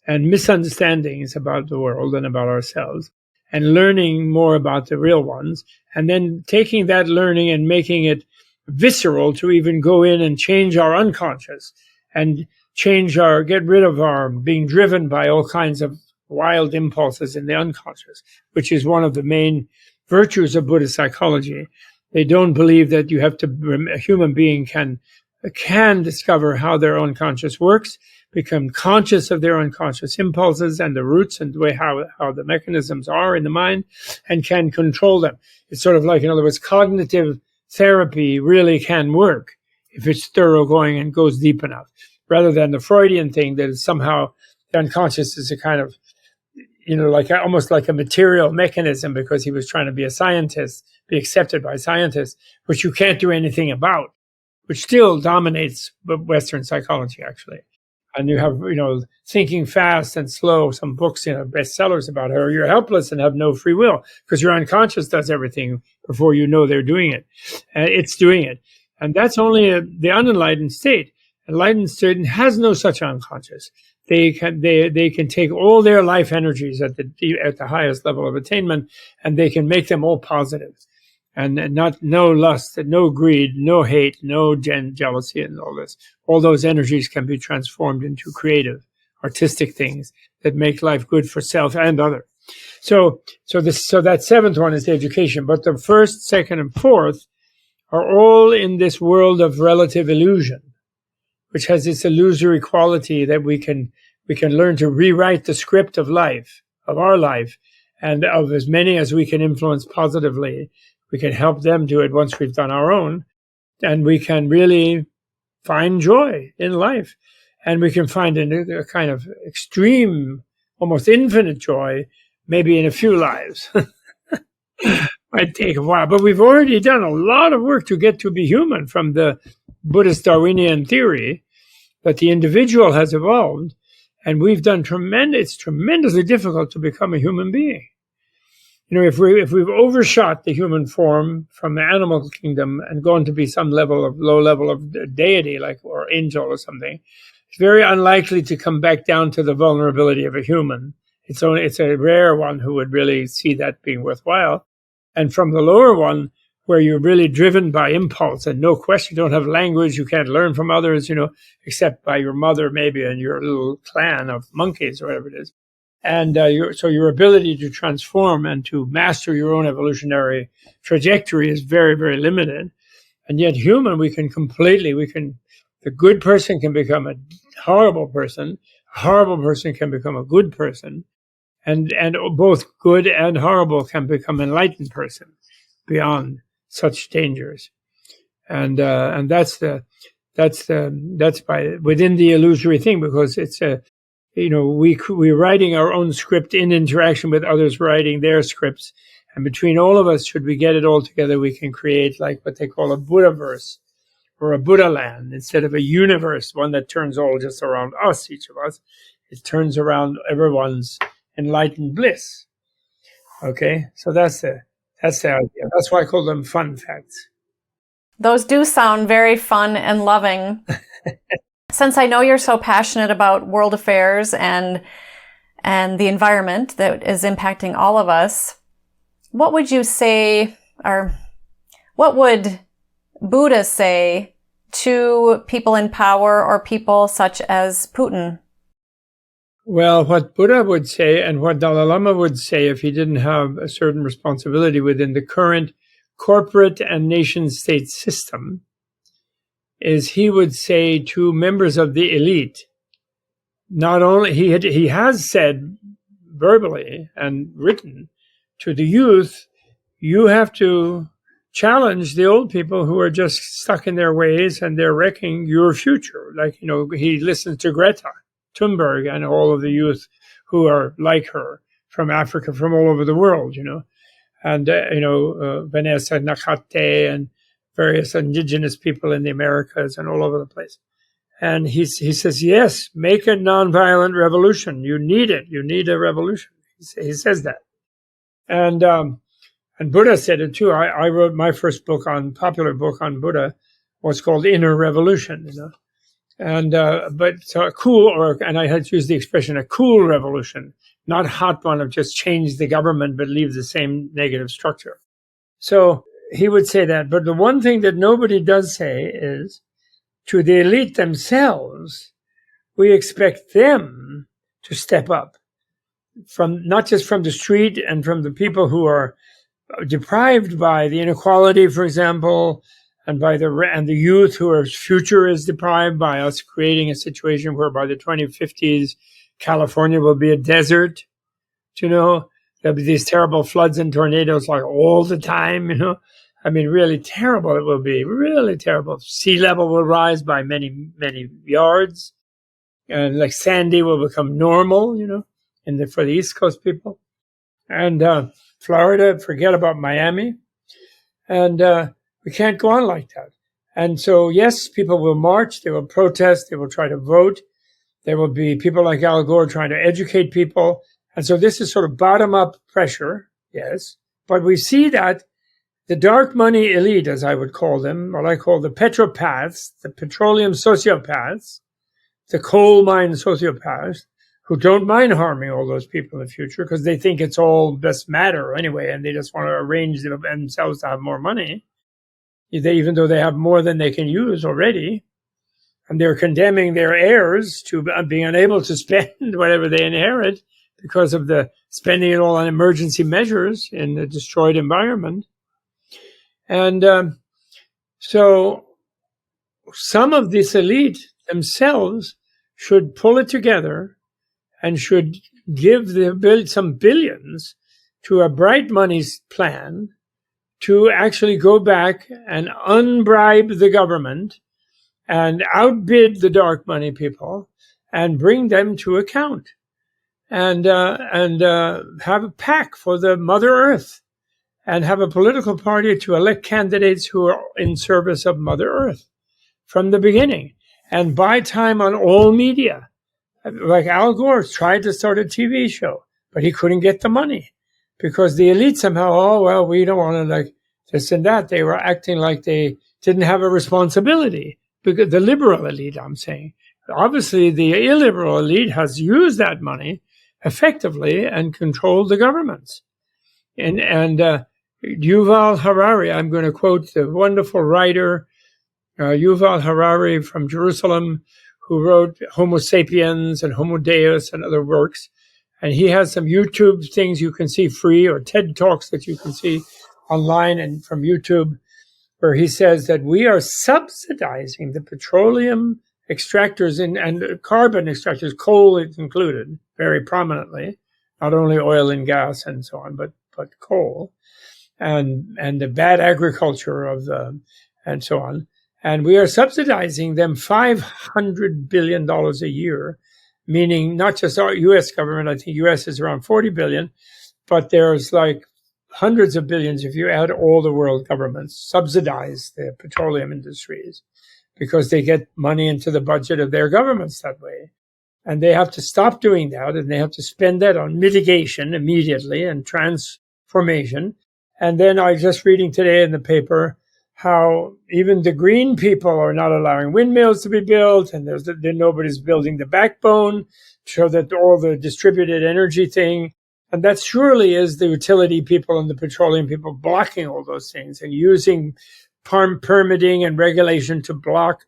and misunderstandings about the world and about ourselves, and learning more about the real ones, and then taking that learning and making it visceral to even go in and change our unconscious and get rid of our being driven by all kinds of wild impulses in the unconscious, which is one of the main virtues of Buddhist psychology. They don't believe that a human being can discover how their unconscious works, become conscious of their unconscious impulses and the roots and the way how the mechanisms are in the mind, and can control them. It's sort of like, in other words, cognitive therapy really can work if it's thoroughgoing and goes deep enough, rather than the Freudian thing that is somehow the unconscious is a kind of, like almost like a material mechanism, because he was trying to be a scientist, be accepted by scientists, which you can't do anything about, which still dominates Western psychology, actually. And you have, Thinking Fast and Slow, some books, bestsellers about how you're helpless and have no free will, because your unconscious does everything before you know they're doing it. It's doing it. And that's only the unenlightened state. Enlightened state has no such unconscious. They can take all their life energies at the highest level of attainment, and they can make them all positive, and no lust, no greed, no hate, no jealousy, and all this. All those energies can be transformed into creative, artistic things that make life good for self and other. So that seventh one is the education, but the first, second, and fourth are all in this world of relative illusion, which has this illusory quality that we can learn to rewrite the script of life, of our life, and of as many as we can influence positively. We can help them do it once we've done our own, and we can really find joy in life. And we can find a kind of extreme, almost infinite joy, maybe in a few lives. Might take a while, but we've already done a lot of work to get to be human from the Buddhist Darwinian theory that the individual has evolved, and we've done it's tremendously difficult to become a human being. If we've overshot the human form from the animal kingdom and gone to be some low level of deity, or angel or something, it's very unlikely to come back down to the vulnerability of a human. It's a rare one who would really see that being worthwhile. And from the lower one, where you're really driven by impulse and no question, you don't have language, you can't learn from others, except by your mother maybe and your little clan of monkeys or whatever it is. And so your ability to transform and to master your own evolutionary trajectory is very, very limited. And yet the good person can become a horrible person can become a good person, and both good and horrible can become an enlightened person beyond such dangers. And that's by within the illusory thing, because it's we're writing our own script in interaction with others writing their scripts, and between all of us, should we get it all together, we can create like what they call a Buddhaverse or a Buddha land, instead of a universe, one that turns all just around us, each of us. It turns around everyone's enlightened bliss. Okay, so that's the idea. That's why I call them fun facts. Those do sound very fun and loving. Since I know you're so passionate about world affairs and the environment that is impacting all of us, what would you say, or what would Buddha say to people in power or people such as Putin? Well, what Buddha would say and what Dalai Lama would say if he didn't have a certain responsibility within the current corporate and nation-state system is he would say to members of the elite, not only he has said verbally and written to the youth, you have to challenge the old people who are just stuck in their ways and they're wrecking your future. Like, he listens to Greta Thunberg and all of the youth who are like her from Africa, from all over the world, and, Vanessa Nakate and various indigenous people in the Americas and all over the place. And he says, yes, make a nonviolent revolution. You need it. You need a revolution. He says that. And Buddha said it too. I wrote my first popular book on Buddha was called Inner Revolution, And, but so and I had to use the expression, a cool revolution, not hot one of just change the government, but leave the same negative structure. So he would say that. But the one thing that nobody does say is to the elite themselves, we expect them to step up from not just from the street and from the people who are deprived by the inequality, for example, and by the youth whose future is deprived by us creating a situation where by the 2050s, California will be a desert. There'll be these terrible floods and tornadoes like all the time. I mean, really terrible it will be. Really terrible. Sea level will rise by many, many yards, and like Sandy will become normal. For the East Coast people, and Florida, forget about Miami, and we can't go on like that. And so, yes, people will march, they will protest, they will try to vote. There will be people like Al Gore trying to educate people. And so this is sort of bottom-up pressure, yes. But we see that the dark money elite, as I would call them, what I call the petropaths, the petroleum sociopaths, the coal mine sociopaths, who don't mind harming all those people in the future because they think it's all just matter anyway, and they just want to arrange themselves to have more money, even though they have more than they can use already. And they're condemning their heirs to being unable to spend whatever they inherit because of the spending it all on emergency measures in the destroyed environment. And so some of this elite themselves should pull it together and should give some billions to a bright money plan to actually go back and unbribe the government and outbid the dark money people and bring them to account and have a pact for the Mother Earth and have a political party to elect candidates who are in service of Mother Earth from the beginning and buy time on all media. Like Al Gore tried to start a TV show, but he couldn't get the money because the elite somehow, we don't want to like this and that. They were acting like they didn't have a responsibility. Because the liberal elite, I'm saying. Obviously, the illiberal elite has used that money effectively and controlled the governments. And Yuval Harari, I'm going to quote the wonderful writer Yuval Harari from Jerusalem, who wrote Homo Sapiens and Homo Deus and other works. And he has some YouTube things you can see free or TED Talks that you can see online and from YouTube, where he says that we are subsidizing the petroleum extractors and carbon extractors, coal is included very prominently, not only oil and gas and so on, but coal and the bad agriculture and so on. And we are subsidizing them $500 billion a year, meaning not just our U.S. government. I think U.S. is around $40 billion, but there's like hundreds of billions if you add all the world governments subsidize the petroleum industries because they get money into the budget of their governments that way. And they have to stop doing that, and they have to spend that on mitigation immediately and transformation. And then I was just reading today in the paper how even the green people are not allowing windmills to be built, and nobody's building the backbone so that all the distributed energy thing. And that surely is the utility people and the petroleum people blocking all those things and using permitting and regulation to block,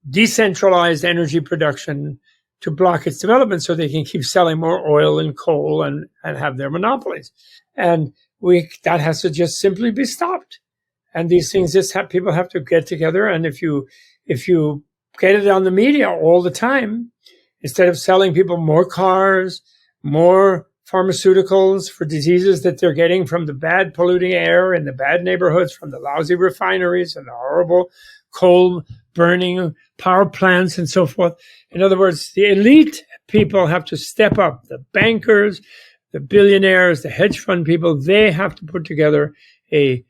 decentralized energy production to block its development so they can keep selling more oil and coal and have their monopolies. And that has to just simply be stopped. And these things people have to get together. And if you get it on the media all the time, instead of selling people more cars, more pharmaceuticals for diseases that they're getting from the bad polluting air in the bad neighborhoods, from the lousy refineries and the horrible coal burning power plants and so forth. In other words, the elite people have to step up. The bankers, the billionaires, the hedge fund people, they have to put together a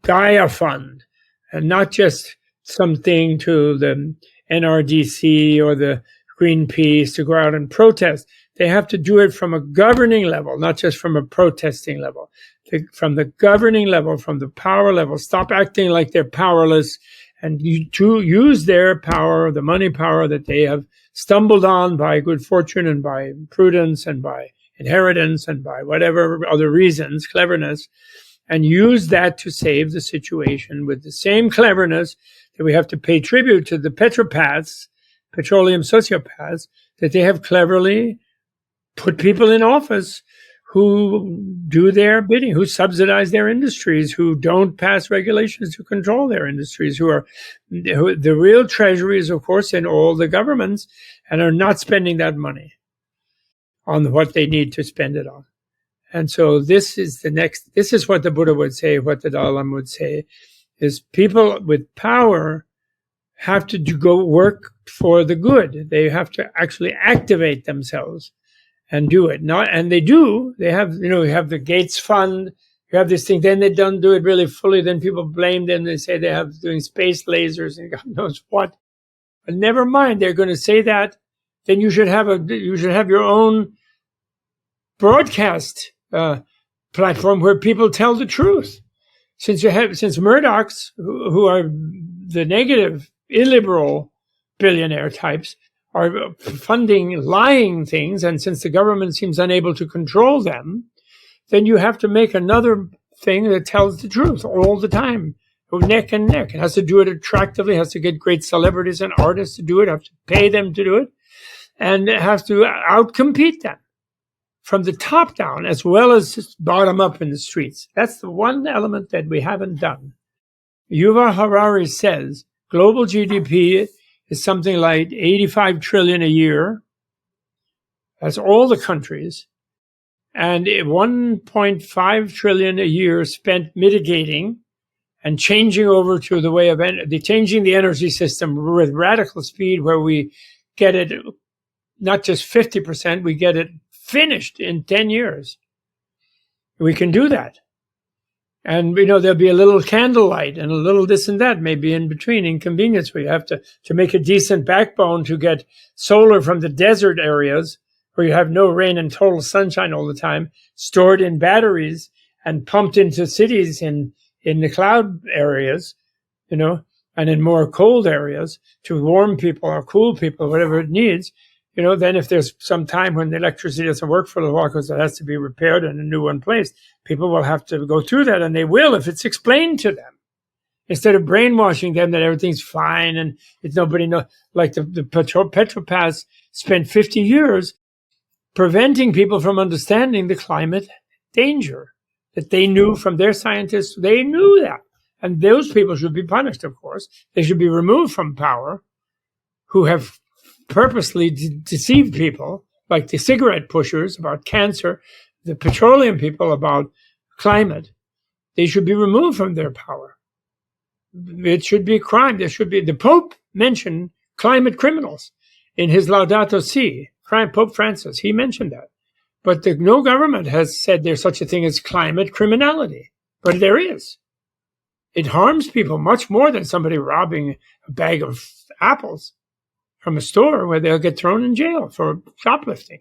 Gaia fund and not just something to the NRDC or the Greenpeace to go out and protest. They have to do it from a governing level, not just from a protesting level. From the governing level, from the power level, stop acting like they're powerless and to use their power, the money power that they have stumbled on by good fortune and by prudence and by inheritance and by whatever other reasons, cleverness, and use that to save the situation with the same cleverness that we have to pay tribute to the petropaths, petroleum sociopaths, that they have cleverly put people in office who do their bidding, who subsidize their industries, who don't pass regulations to control their industries, who the real treasury is, of course, in all the governments, and are not spending that money on what they need to spend it on. And so this is what the Buddha would say, what the Dalai Lama would say, is people with power have to go work for the good. They have to actually activate themselves and do it. And they do. They have, you have the Gates Fund. You have this thing. Then they don't do it really fully. Then people blame them. They say they have doing space lasers and God knows what. But never mind. They're going to say that. Then you should have your own broadcast platform where people tell the truth. Since Murdochs, who are the negative, illiberal billionaire types, are funding lying things, and since the government seems unable to control them, then you have to make another thing that tells the truth all the time, neck and neck. It has to do it attractively, it has to get great celebrities and artists to do it, have to pay them to do it, and it has to outcompete them from the top down as well as bottom up in the streets. That's the one element that we haven't done. Yuval Harari says global GDP is something like 85 trillion a year. That's all the countries. And 1.5 trillion a year spent mitigating and changing over to the way of changing the energy system with radical speed, where we get it not just 50%, we get it finished in 10 years. We can do that. And, there'll be a little candlelight and a little this and that, maybe in between, inconvenience. We have to make a decent backbone to get solar from the desert areas where you have no rain and total sunshine all the time, stored in batteries and pumped into cities in the cloud areas, and in more cold areas to warm people or cool people, whatever it needs. Then if there's some time when the electricity doesn't work for a little while because it has to be repaired and a new one placed, people will have to go through that, and they will if it's explained to them. Instead of brainwashing them that everything's fine and it's nobody knows. Like the Petropass spent 50 years preventing people from understanding the climate danger that they knew from their scientists. They knew that. And those people should be punished, of course. They should be removed from power, who have purposely deceived people, like the cigarette pushers about cancer, the petroleum people about climate. They should be removed from their power. It should be a crime. The Pope mentioned climate criminals in his Laudato Si. Pope Francis, he mentioned that. But no government has said there's such a thing as climate criminality. But there is. It harms people much more than somebody robbing a bag of apples from a store where they'll get thrown in jail for shoplifting.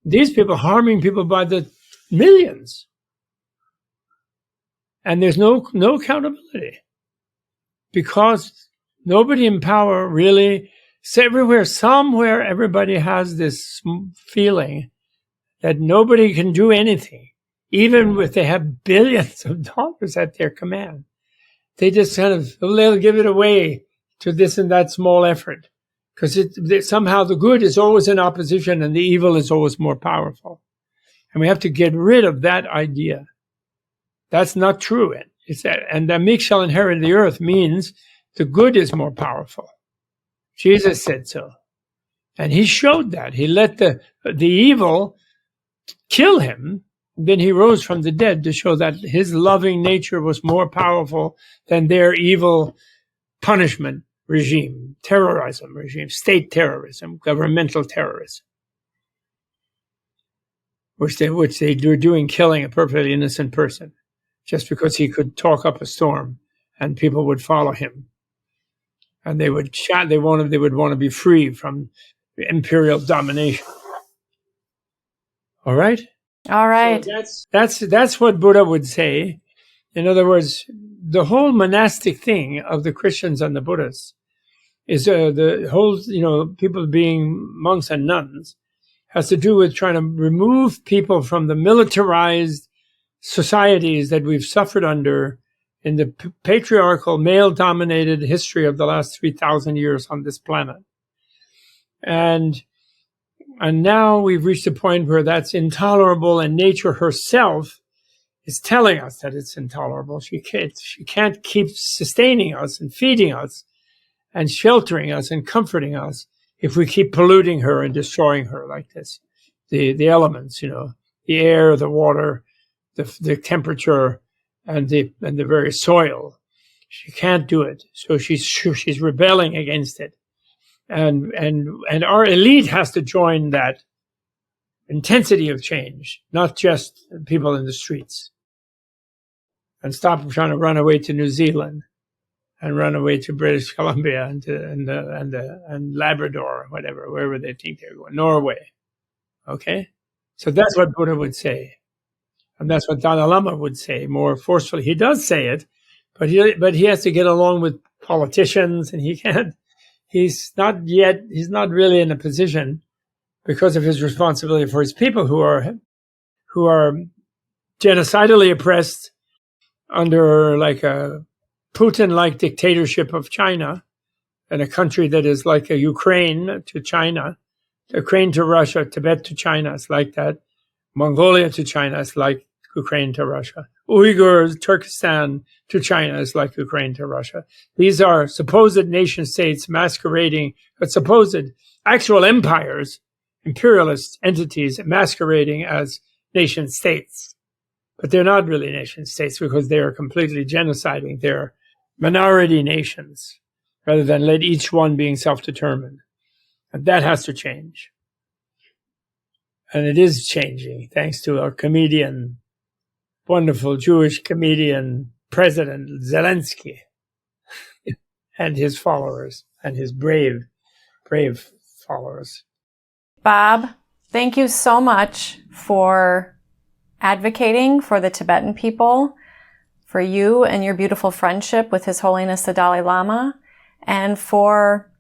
These people harming people by the millions. And there's no accountability. Because nobody in power really, somewhere everybody has this feeling that nobody can do anything, even if they have billions of dollars at their command. They just they'll give it away to this and that small effort. Because somehow the good is always in opposition and the evil is always more powerful. And we have to get rid of that idea. That's not true. And the meek shall inherit the earth means the good is more powerful. Jesus said so. And he showed that. He let the evil kill him. Then he rose from the dead to show that his loving nature was more powerful than their evil punishment regime, terrorism regime, state terrorism, governmental terrorism, which they were doing, killing a perfectly innocent person just because he could talk up a storm and people would follow him. And they would chat, they would want to be free from imperial domination. All right? All right. So that's what Buddha would say. In other words, the whole monastic thing of the Christians and the Buddhists is the whole, people being monks and nuns has to do with trying to remove people from the militarized societies that we've suffered under in the patriarchal, male-dominated history of the last 3,000 years on this planet. And And now we've reached a point where that's intolerable, and nature herself is telling us that it's intolerable. She can't keep sustaining us and feeding us and sheltering us and comforting us if we keep polluting her and destroying her like this. The elements, the air, the water, the temperature, and the very soil. She can't do it. So she's rebelling against it. And our elite has to join that intensity of change, not just people in the streets. And stop trying to run away to New Zealand and run away to British Columbia and Labrador, whatever, wherever they think they're going, Norway. Okay? So that's what Buddha would say. And that's what Dalai Lama would say more forcefully. He does say it, but he has to get along with politicians, and he's not really in a position, because of his responsibility for his people who are genocidally oppressed under like a Putin-like dictatorship of China, and a country that is like a Ukraine to China, Ukraine to Russia, Tibet to China, it's like that. Mongolia to China is like Ukraine to Russia. Uyghurs, Turkestan to China is like Ukraine to Russia. These are supposed nation states masquerading, but supposed actual empires, imperialist entities masquerading as nation states. But they're not really nation states, because they are completely genociding their minority nations rather than let each one being self-determined. And that has to change. And it is changing, thanks to our comedian, wonderful Jewish comedian, President Zelensky, and his followers, and his brave followers. Bob, thank you so much for advocating for the Tibetan people, for you and your beautiful friendship with His Holiness the Dalai Lama, and for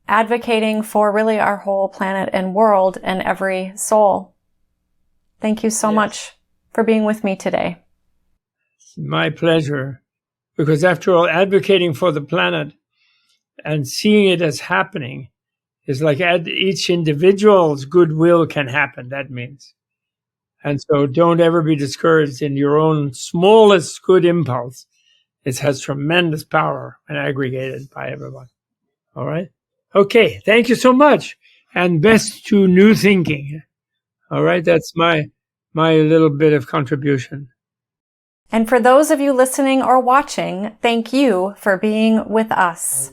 advocating for really our whole planet and world and every soul. Thank you so much for being with me today. It's my pleasure, because after all, advocating for the planet and seeing it as happening is like each individual's goodwill can happen, that means. And so don't ever be discouraged in your own smallest good impulse. It has tremendous power when aggregated by everyone. All right? Okay, thank you so much. And best to new thinking. All right, that's my little bit of contribution. And for those of you listening or watching, thank you for being with us.